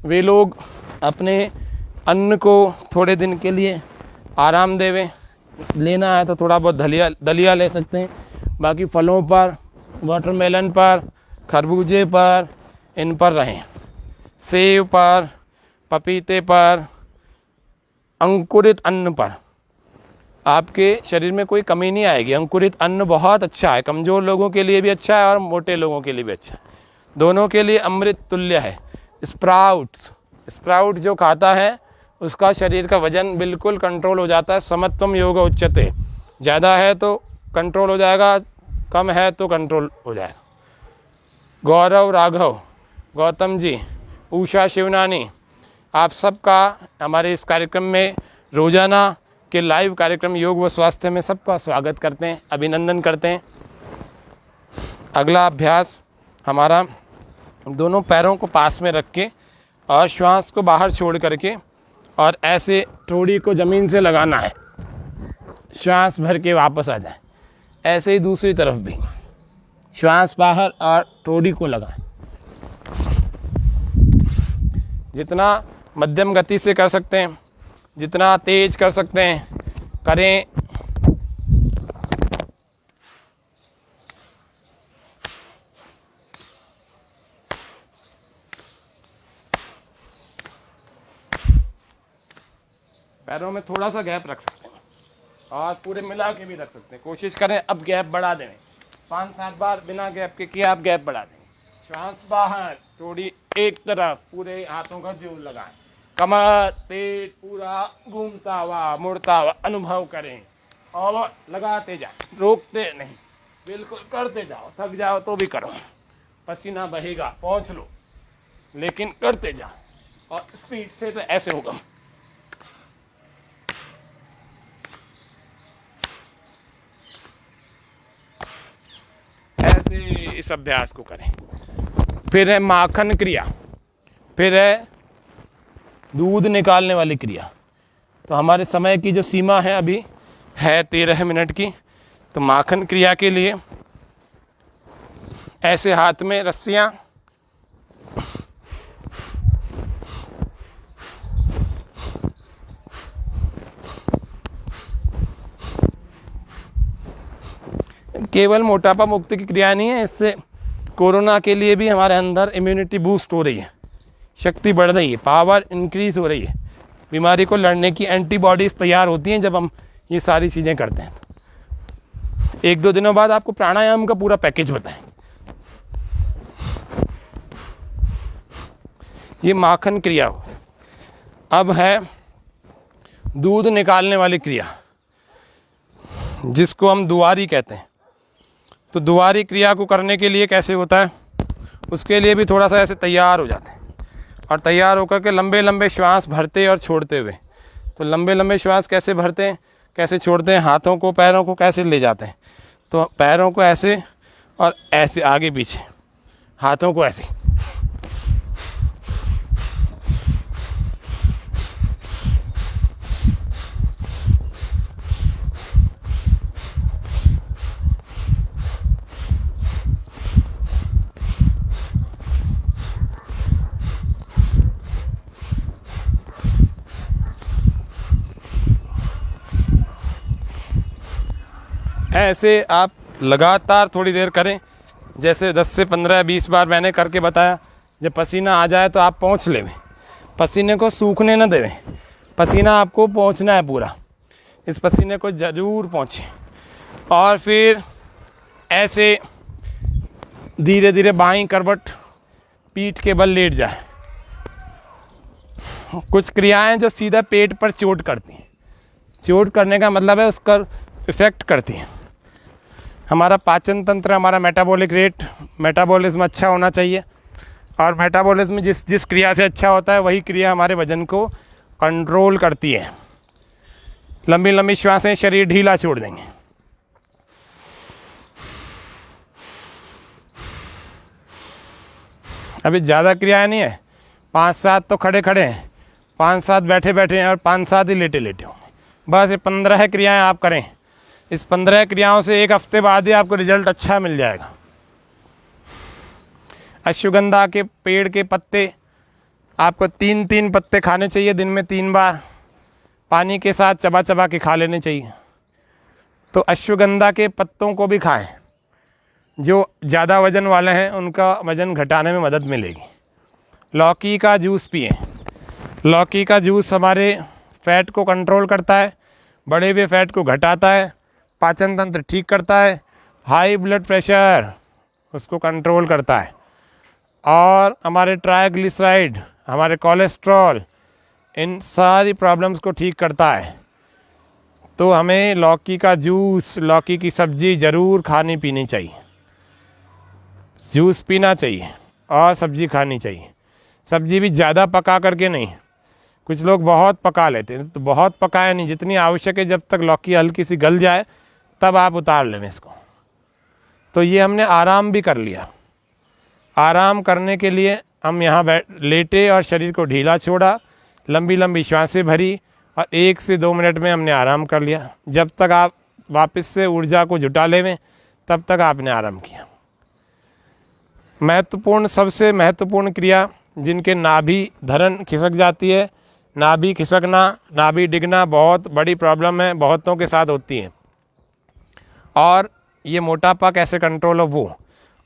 वे लोग अपने अन्न को थोड़े दिन के लिए आराम देवें। लेना है तो थोड़ा बहुत दलिया ले सकते हैं, बाकी फलों पर, वाटरमेलन पर, खरबूजे पर, इन पर रहें। सेब पर, पपीते पर, अंकुरित अन्न पर आपके शरीर में कोई कमी नहीं आएगी। अंकुरित अन्न बहुत अच्छा है, कमज़ोर लोगों के लिए भी अच्छा है और मोटे लोगों के लिए भी अच्छा है, दोनों के लिए अमृत तुल्य है। स्प्राउट जो खाता है उसका शरीर का वजन बिल्कुल कंट्रोल हो जाता है। समत्वम योग उच्यते, ज़्यादा है तो कंट्रोल हो जाएगा, कम है तो कंट्रोल हो जाएगा। गौरव राघव, गौतम जी, उषा शिवनानी, आप सबका हमारे इस कार्यक्रम में, रोज़ाना के लाइव कार्यक्रम योग व स्वास्थ्य में सबका स्वागत करते हैं, अभिनंदन करते हैं। अगला अभ्यास हमारा दोनों पैरों को पास में रख के और श्वास को बाहर छोड़ करके और ऐसे ठोड़ी को ज़मीन से लगाना है, श्वास भर के वापस आ जाए। ऐसे ही दूसरी तरफ भी श्वास बाहर और ठोड़ी को लगाएं। जितना मध्यम गति से कर सकते हैं, जितना तेज कर सकते हैं करें। पैरों में थोड़ा सा गैप रख सकते हैं और पूरे मिला के भी रख सकते हैं। कोशिश करें अब गैप बढ़ा दें, 5-7 बार बिना गैप के किया, आप गैप बढ़ा दें। श्वास बाहर, थोड़ी एक तरफ, पूरे हाथों का जोर लगाएं, कमर पेट पूरा घूमता हुआ मुड़ता हुआ अनुभव करें और लगाते जाओ, रोकते नहीं, बिल्कुल करते जाओ। थक जाओ तो भी करो, पसीना बहेगा, पहुँच लो, लेकिन करते जाओ। और स्पीड से तो ऐसे होगा। ऐसे इस अभ्यास को करें। फिर है माखन क्रिया, फिर है दूध निकालने वाली क्रिया। तो हमारे समय की जो सीमा है अभी है 13 मिनट की। तो माखन क्रिया के लिए ऐसे हाथ में रस्सियाँ, केवल मोटापा मुक्ति की क्रिया नहीं है, इससे कोरोना के लिए भी हमारे अंदर इम्यूनिटी बूस्ट हो रही है, शक्ति बढ़ रही है, पावर इंक्रीज हो रही है, बीमारी को लड़ने की एंटीबॉडीज़ तैयार होती हैं जब हम ये सारी चीज़ें करते हैं। 1-2 दिनों बाद आपको प्राणायाम का पूरा पैकेज बताएं। ये माखन क्रिया हो। अब है दूध निकालने वाली क्रिया, जिसको हम दुआरी कहते हैं। तो दुआरी क्रिया को करने के लिए कैसे होता है, उसके लिए भी थोड़ा सा ऐसे तैयार हो जाते हैं और तैयार होकर के लंबे लंबे श्वास भरते और छोड़ते हुए। तो लंबे लंबे श्वास कैसे भरते हैं, कैसे छोड़ते हैं, हाथों को पैरों को कैसे ले जाते हैं। तो पैरों को ऐसे और ऐसे आगे पीछे, हाथों को ऐसे। ऐसे आप लगातार थोड़ी देर करें, जैसे 10 से 15-20 बार मैंने करके बताया। जब पसीना आ जाए तो आप पोंछ लें, पसीने को सूखने न देवें। पसीना आपको पोंछना है पूरा, इस पसीने को ज़रूर पोंछें। और फिर ऐसे धीरे धीरे बाईं करवट पीठ के बल लेट जाए। कुछ क्रियाएं जो सीधा पेट पर चोट करती हैं, चोट करने का मतलब है उसका इफ़ेक्ट करती हैं। हमारा पाचन तंत्र, हमारा मेटाबॉलिक रेट, मेटाबॉलिज्म अच्छा होना चाहिए। और मेटाबॉलिज्म जिस क्रिया से अच्छा होता है वही क्रिया हमारे वजन को कंट्रोल करती है। लंबी लंबी श्वासें, शरीर ढीला छोड़ देंगे। अभी ज़्यादा क्रियाएं नहीं है, 5-7 तो खड़े खड़े हैं, 5-7 बैठे बैठे हैं और 5-7 ही लेटे लेटे होंगे। बस ये 15 क्रियाएं आप करें। इस 15 क्रियाओं से 1 हफ्ते बाद ही आपको रिजल्ट अच्छा मिल जाएगा। अश्वगंधा के पेड़ के पत्ते आपको 3-3 पत्ते खाने चाहिए दिन में 3 बार, पानी के साथ चबा चबा के खा लेने चाहिए। तो अश्वगंधा के पत्तों को भी खाएं, जो ज़्यादा वज़न वाले हैं उनका वज़न घटाने में मदद मिलेगी। लौकी का जूस पिएं। लौकी का जूस हमारे फैट को कंट्रोल करता है, बढ़े हुए फैट को घटाता है, पाचन तंत्र ठीक करता है, हाई ब्लड प्रेशर उसको कंट्रोल करता है, और हमारे ट्राइग्लिसराइड, हमारे कोलेस्ट्रॉल, इन सारी प्रॉब्लम्स को ठीक करता है। तो हमें लौकी का जूस, लौकी की सब्ज़ी ज़रूर खानी पीनी चाहिए। जूस पीना चाहिए और सब्ज़ी खानी चाहिए। सब्ज़ी भी ज़्यादा पका करके नहीं, कुछ लोग बहुत पका लेते हैं, तो बहुत पकाया नहीं, जितनी आवश्यक है, जब तक लौकी हल्की सी गल जाए तब आप उतार लें इसको। तो ये हमने आराम भी कर लिया। आराम करने के लिए हम यहाँ लेटे और शरीर को ढीला छोड़ा, लंबी लंबी श्वासें भरी और 1 से 2 मिनट में हमने आराम कर लिया। जब तक आप वापस से ऊर्जा को जुटा लें तब तक आपने आराम किया। महत्वपूर्ण, सबसे महत्वपूर्ण क्रिया, जिनके नाभि धरण खिसक जाती है, नाभि खिसकना, नाभि डिगना बहुत बड़ी प्रॉब्लम है, बहुतों के साथ होती है। और ये मोटापा कैसे कंट्रोल हो वो,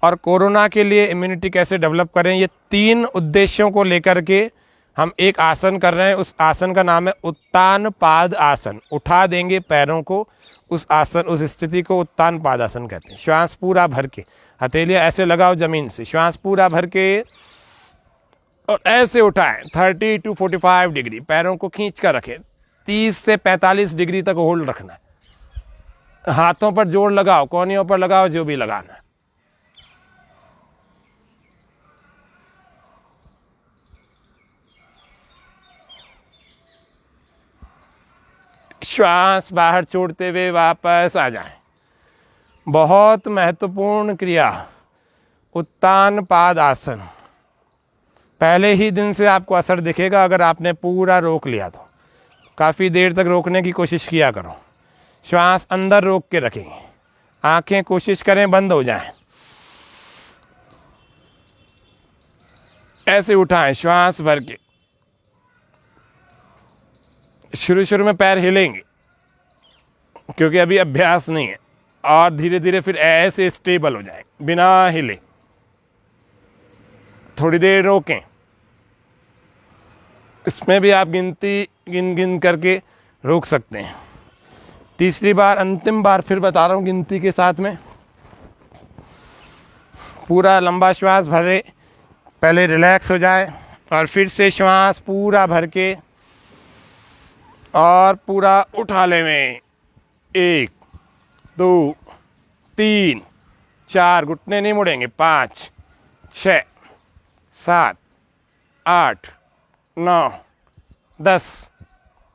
और कोरोना के लिए इम्यूनिटी कैसे डेवलप करें, ये 3 उद्देश्यों को लेकर के हम एक आसन कर रहे हैं। उस आसन का नाम है उत्तान पाद आसन। उठा देंगे पैरों को, उस आसन, उस स्थिति को उत्तान पाद आसन कहते हैं। श्वास पूरा भर के, हथेलियाँ ऐसे लगाओ ज़मीन से, श्वास पूरा भर के और ऐसे उठाएं 30 to 45 डिग्री, पैरों को खींच कर रखें, 30 से 45 डिग्री तक होल्ड रखना है। हाथों पर जोर लगाओ, कोहनियों पर लगाओ, जो भी लगाना है। श्वास बाहर छोड़ते हुए वापस आ जाएं। बहुत महत्वपूर्ण क्रिया उत्तान पाद आसन। पहले ही दिन से आपको असर दिखेगा अगर आपने पूरा रोक लिया तो। काफ़ी देर तक रोकने की कोशिश किया करो। श्वास अंदर रोक के रखेंगे, आंखें कोशिश करें बंद हो जाएं। ऐसे उठाएं श्वास भर के। शुरू में पैर हिलेंगे क्योंकि अभी अभ्यास नहीं है, और धीरे धीरे फिर ऐसे स्टेबल हो जाए बिना हिले। थोड़ी देर रोकें। इसमें भी आप गिनती गिन करके रोक सकते हैं। तीसरी बार, अंतिम बार फिर बता रहा हूँ गिनती के साथ में। पूरा लंबा श्वास भरे, पहले रिलैक्स हो जाए और फिर से श्वास पूरा भर के और पूरा उठा लें। 1 2 3 4, घुटने नहीं मुड़ेंगे, 5 6 7 8 9 10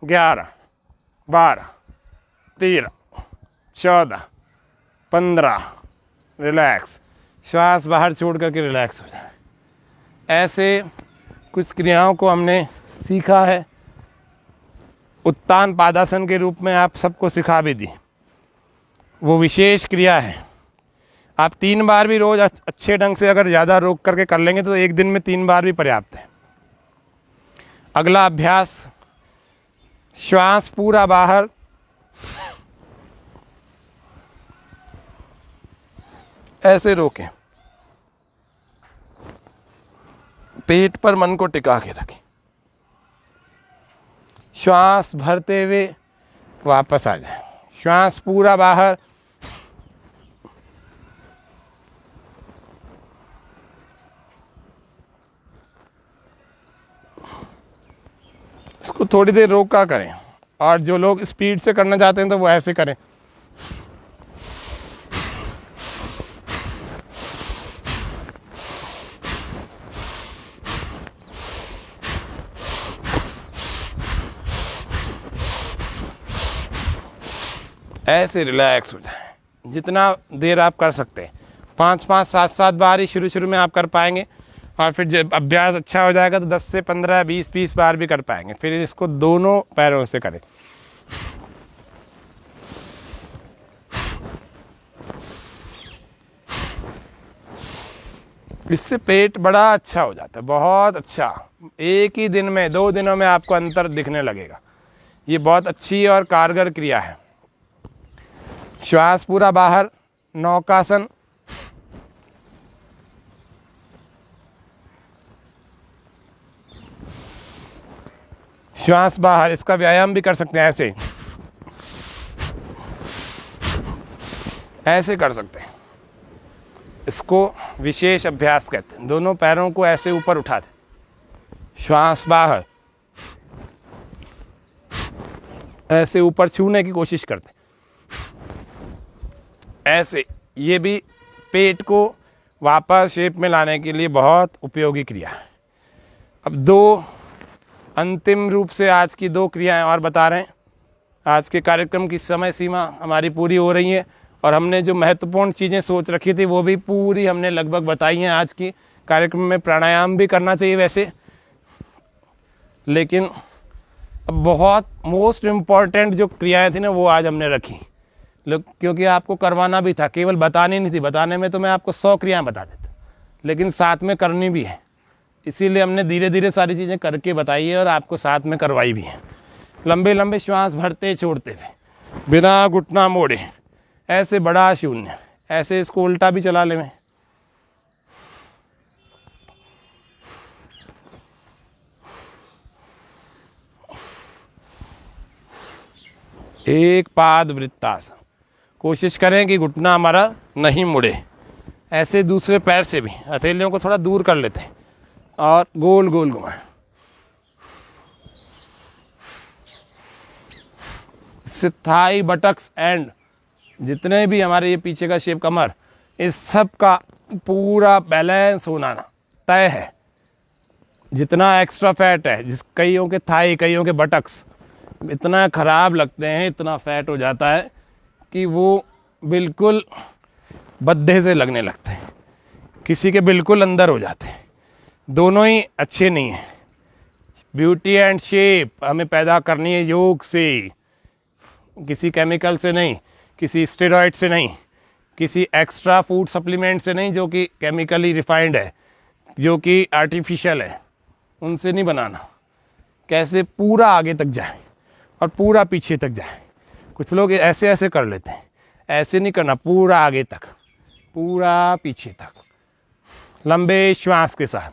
11 12 13 14 15। रिलैक्स, श्वास बाहर छोड़ करके रिलैक्स हो जाए। ऐसे कुछ क्रियाओं को हमने सीखा है, उत्तान पादासन के रूप में आप सबको सिखा भी दी। वो विशेष क्रिया है। आप 3 बार भी रोज़ अच्छे ढंग से अगर ज़्यादा रोक करके कर लेंगे तो एक दिन में 3 बार भी पर्याप्त है। अगला अभ्यास, श्वास पूरा बाहर, ऐसे रोकें, पेट पर मन को टिका के रखें, श्वास भरते हुए वापस आ जाए। श्वास पूरा बाहर, इसको थोड़ी देर रोका करें, और जो लोग स्पीड से करना चाहते हैं तो वो ऐसे करें। ऐसे रिलैक्स हो जाए जितना देर आप कर सकते हैं। 5-5 7-7 बार ही शुरू में आप कर पाएंगे, और फिर जब अभ्यास अच्छा हो जाएगा तो 10 से 15 20 बार भी कर पाएंगे। फिर इसको दोनों पैरों से करें। इससे पेट बड़ा अच्छा हो जाता है, बहुत अच्छा। एक ही दिन में 2 दिनों में आपको अंतर दिखने लगेगा। ये बहुत अच्छी और कारगर क्रिया है। श्वास पूरा बाहर, नौकासन। श्वास बाहर, इसका व्यायाम भी कर सकते हैं, ऐसे ऐसे कर सकते हैं। इसको विशेष अभ्यास कहते हैं। दोनों पैरों को ऐसे ऊपर उठाते, श्वास बाहर, ऐसे ऊपर छूने की कोशिश करते, ऐसे। ये भी पेट को वापस शेप में लाने के लिए बहुत उपयोगी क्रिया है। अब 2 अंतिम रूप से आज की 2 क्रियाएं और बता रहे हैं। आज के कार्यक्रम की समय सीमा हमारी पूरी हो रही है और हमने जो महत्वपूर्ण चीज़ें सोच रखी थी वो भी पूरी हमने लगभग बताई हैं आज की कार्यक्रम में। प्राणायाम भी करना चाहिए वैसे, लेकिन अब बहुत मोस्ट इम्पॉर्टेंट जो क्रियाएं थी ना वो आज हमने रखी, क्योंकि आपको करवाना भी था, केवल बतानी नहीं थी। बताने में तो मैं आपको 100 क्रियाएं बता देता, लेकिन साथ में करनी भी है। इसीलिए हमने धीरे धीरे सारी चीज़ें करके बताई है और आपको साथ में करवाई भी है। लंबे लंबे श्वास भरते छोड़ते हुए, बिना घुटना मोड़े, ऐसे बड़ा शून्य। ऐसे इसको उल्टा भी चला लें। एक पाद वृत्तासन। कोशिश करें कि घुटना हमारा नहीं मुड़े। ऐसे दूसरे पैर से भी हथेलियों को थोड़ा दूर कर लेते हैं और गोल गोल घुमाएं। इससे थाई, बटक्स एंड जितने भी हमारे ये पीछे का शेप, कमर, इस सब का पूरा बैलेंस होना तय है। जितना एक्स्ट्रा फैट है, जिस कईयों के थाई, कईयों के बटक्स इतना ख़राब लगते हैं, इतना फैट हो जाता है कि वो बिल्कुल बद्धे से लगने लगते हैं, किसी के बिल्कुल अंदर हो जाते हैं। दोनों ही अच्छे नहीं हैं। ब्यूटी एंड शेप हमें पैदा करनी है योग से, किसी केमिकल से नहीं, किसी स्टेरॉइड से नहीं, किसी एक्स्ट्रा फूड सप्लीमेंट से नहीं जो कि केमिकली रिफाइंड है, जो कि आर्टिफिशियल है, उनसे नहीं बनाना। कैसे पूरा आगे तक जाए और पूरा पीछे तक जाए। कुछ लोग ऐसे ऐसे कर लेते हैं, ऐसे नहीं करना, पूरा आगे तक, पूरा पीछे तक, लंबे श्वास के साथ।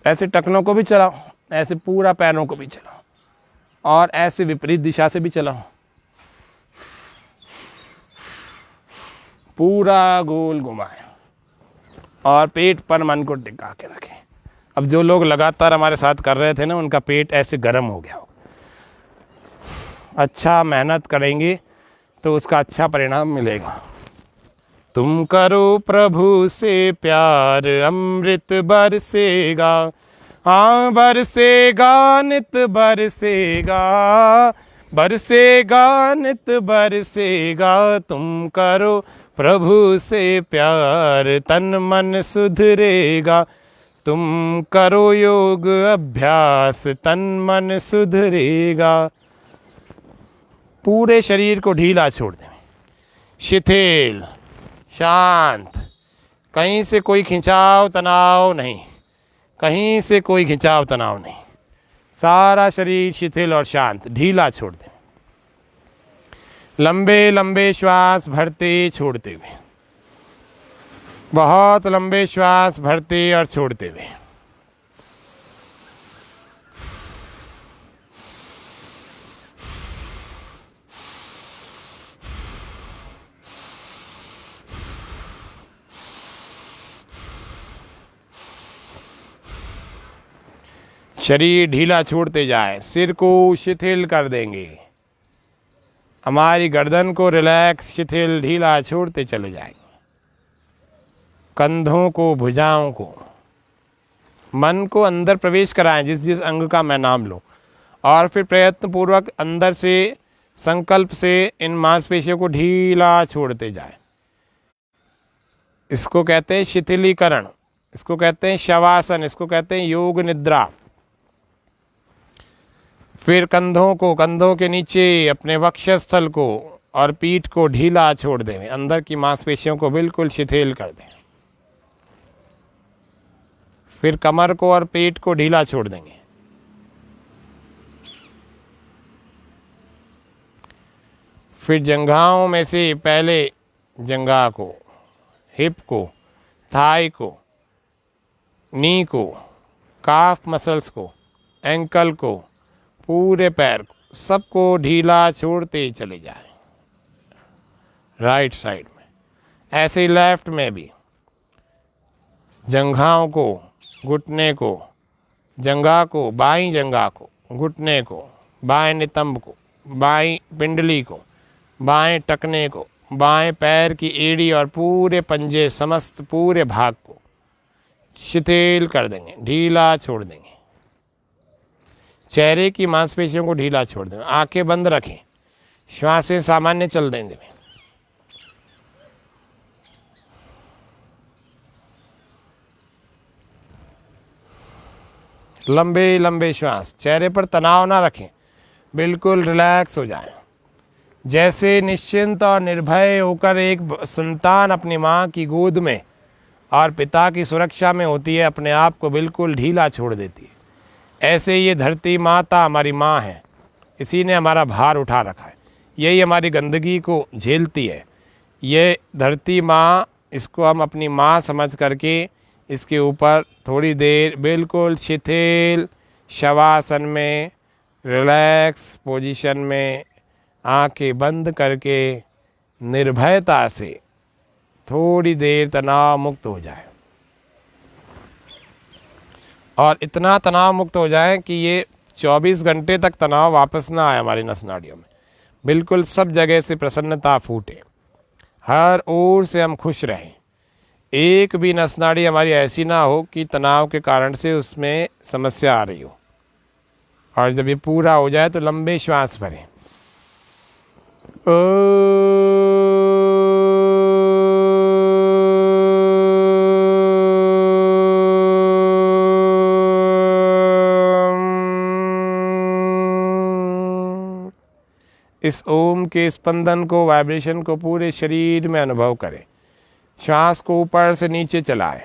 ऐसे टखनों को भी चलाओ, ऐसे पूरा पैरों को भी चलाओ और ऐसे विपरीत दिशा से भी चलाओ। पूरा गोल घुमाएं और पेट पर मन को टिका के रखें। अब जो लोग लगातार हमारे साथ कर रहे थे ना, उनका पेट ऐसे गर्म हो गया होगा। अच्छा मेहनत करेंगे तो उसका अच्छा परिणाम मिलेगा। तुम करो प्रभु से प्यार, अमृत बरसेगा। हाँ बरसेगा, नित बरसेगा, बरसेगा नित बरसेगा। तुम करो प्रभु से प्यार, तन मन सुधरेगा। तुम करो योग अभ्यास, तन मन सुधरेगा। पूरे शरीर को ढीला छोड़ दें, शिथिल, शांत, कहीं से कोई खिंचाव तनाव नहीं, कहीं से कोई खिंचाव तनाव नहीं। सारा शरीर शिथिल और शांत, ढीला छोड़ दें। लंबे लंबे श्वास भरते छोड़ते हुए, बहुत लंबे श्वास भरते और छोड़ते हुए। शरीर ढीला छोड़ते जाए, सिर को शिथिल कर देंगे। हमारी गर्दन को रिलैक्स, शिथिल, ढीला छोड़ते चले जाएंगे। कंधों को, भुजाओं को, मन को अंदर प्रवेश कराएं, जिस जिस अंग का मैं नाम लूं, और फिर प्रयत्न पूर्वक अंदर से, संकल्प से इन मांसपेशियों को ढीला छोड़ते जाए। इसको कहते हैं शिथिलीकरण, इसको कहते हैं शवासन, इसको कहते हैं योग निद्रा। फिर कंधों को, कंधों के नीचे अपने वक्षस्थल को और पीठ को ढीला छोड़ दें, अंदर की मांसपेशियों को बिल्कुल शिथिल कर दें। फिर कमर को और पेट को ढीला छोड़ देंगे। फिर जंघाओं में से पहले जंघा को, हिप को, थाई को, नी को, काफ मसल्स को, एंकल को, पूरे पैर को, सबको ढीला छोड़ते चले जाएं राइट साइड में। ऐसे ही लेफ्ट में भी जंघाओं को, घुटने को, जंघा को, बाईं जंघा को, घुटने को, बाएं नितंब को, बाईं पिंडली को, बाएं टखने को, बाएं पैर की एड़ी और पूरे पंजे, समस्त पूरे भाग को शिथिल कर देंगे, ढीला छोड़ देंगे। चेहरे की मांसपेशियों को ढीला छोड़ देंगे। आंखें बंद रखें, श्वासें सामान्य चल देंगे। लंबे लंबे श्वास, चेहरे पर तनाव ना रखें, बिल्कुल रिलैक्स हो जाएं। जैसे निश्चिंत और निर्भय होकर एक संतान अपनी माँ की गोद में और पिता की सुरक्षा में होती है, अपने आप को बिल्कुल ढीला छोड़ देती है, ऐसे ये धरती माता हमारी माँ है। इसी ने हमारा भार उठा रखा है, यही हमारी गंदगी को झेलती है। ये धरती माँ, इसको हम अपनी माँ समझ करके इसके ऊपर थोड़ी देर बिल्कुल शिथिल शवासन में, रिलैक्स पोजीशन में, आंखें बंद करके निर्भयता से थोड़ी देर तनाव मुक्त हो जाए। और इतना तनाव मुक्त हो जाए कि ये 24 घंटे तक तनाव वापस ना आए हमारी नस नाड़ियों में। बिल्कुल सब जगह से प्रसन्नता फूटे, हर ओर से हम खुश रहें। एक भी नस नाड़ी हमारी ऐसी ना हो कि तनाव के कारण से उसमें समस्या आ रही हो। और जब ये पूरा हो जाए तो लंबे श्वास भरें। इस ओम के स्पंदन को, वाइब्रेशन को पूरे शरीर में अनुभव करें। श्वास को ऊपर से नीचे चलाएं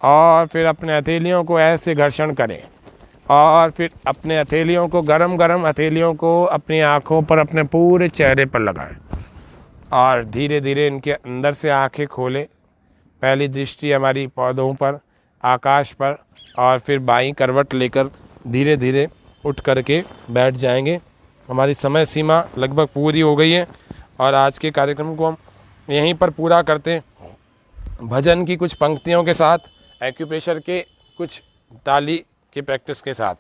और फिर अपने हथेलियों को ऐसे घर्षण करें और फिर अपने हथेलियों को, गरम गरम हथेलियों को अपनी आँखों पर, अपने पूरे चेहरे पर लगाएं और धीरे धीरे इनके अंदर से आँखें खोलें। पहली दृष्टि हमारी पौधों पर, आकाश पर, और फिर बाईं करवट लेकर धीरे धीरे उठ करके बैठ जाएंगे। हमारी समय सीमा लगभग पूरी हो गई है और आज के कार्यक्रम को हम यहीं पर पूरा करते हैं। भजन की कुछ पंक्तियों के साथ, एक्यूप्रेशर के कुछ ताली की प्रैक्टिस के साथ।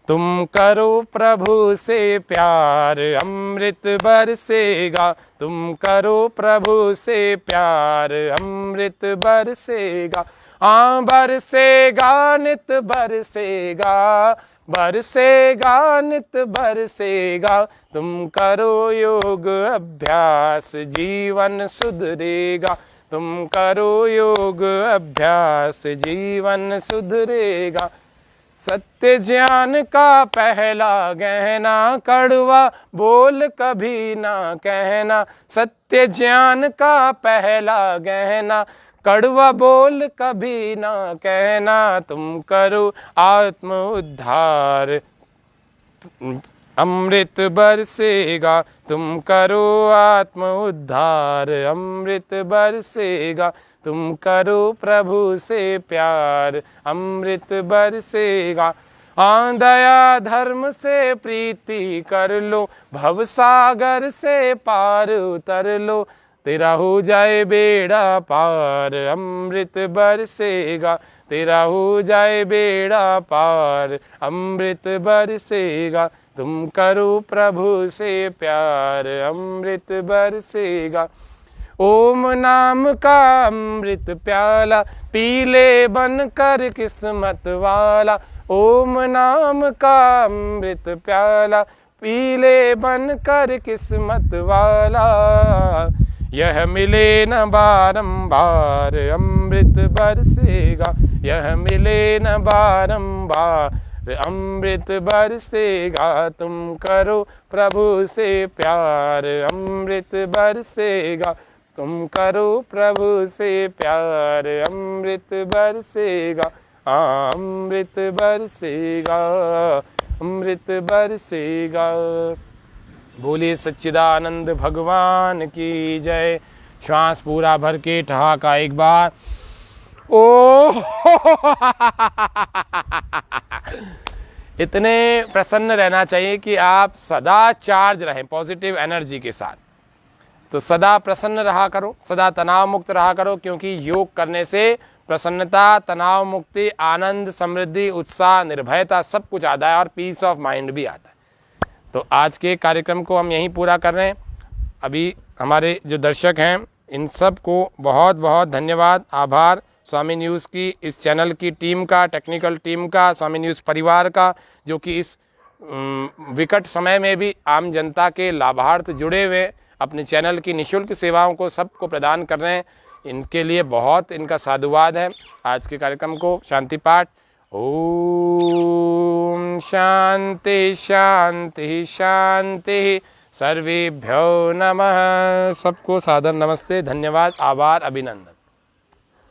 तुम करो प्रभु से प्यार, अमृत बरसेगा। तुम करो प्रभु से प्यार, अमृत बरसेगा। हाँ बरसेगा, नित बरसेगा, बरसेगा, नित बरसेगा। तुम करो योग अभ्यास, जीवन सुधरेगा। तुम करो योग अभ्यास, जीवन सुधरेगा। सत्य ज्ञान का पहला गहना, कड़वा बोल कभी ना कहना। सत्य ज्ञान का पहला गहना, कड़वा बोल कभी ना कहना। तुम करो आत्म उद्धार, अमृत बरसेगा। तुम करो आत्म उद्धार, अमृत बरसेगा। तुम करो प्रभु से प्यार, अमृत बरसेगा। हाँ दया धर्म से प्रीति कर लो, भवसागर से पार उतर लो। तेरा हो जाए बेड़ा पार, अमृत बरसेगा। तेरा हो जाए बेड़ा पार, अमृत बरसेगा। तुम करो प्रभु से प्यार, अमृत बरसेगा। ओम नाम का अमृत प्याला, पीले बनकर किस्मत वाला। ओम नाम का अमृत प्याला, पीले बनकर किस्मत वाला। यह मिले न बारंबार, अमृत बरसेगा। यह मिले न बारंबार, अमृत बरसेगा, तुम करो प्रभु से प्यार। अमृत बरसेगा, तुम करो प्रभु से प्यार। अमृत बरसेगा, अमृत बरसेगा, अमृत बरसेगा। बोलिए सच्चिदानंद भगवान की जय। श्वास पूरा भर के ठहाका एक बार, ओ इतने प्रसन्न रहना चाहिए कि आप सदा चार्ज रहें पॉजिटिव एनर्जी के साथ। तो सदा प्रसन्न रहा करो, सदा तनाव मुक्त रहा करो, क्योंकि योग करने से प्रसन्नता, तनाव मुक्ति, आनंद, समृद्धि, उत्साह, निर्भयता सब कुछ आता है और पीस ऑफ माइंड भी आता है। तो आज के कार्यक्रम को हम यहीं पूरा कर रहे हैं। अभी हमारे जो दर्शक हैं इन सब को बहुत बहुत धन्यवाद, आभार। स्वामी न्यूज़ की इस चैनल की टीम का, टेक्निकल टीम का, स्वामी न्यूज़ परिवार का, जो कि इस विकट समय में भी आम जनता के लाभार्थ जुड़े हुए अपने चैनल की निःशुल्क सेवाओं को सबको प्रदान कर रहे हैं। इनके लिए बहुत इनका साधुवाद है। आज के कार्यक्रम को शांति पाठ। ओम शांति शांति शांति, सर्वेभ्यो नमः। सबको सादर नमस्ते, धन्यवाद, आभार, अभिनंदन।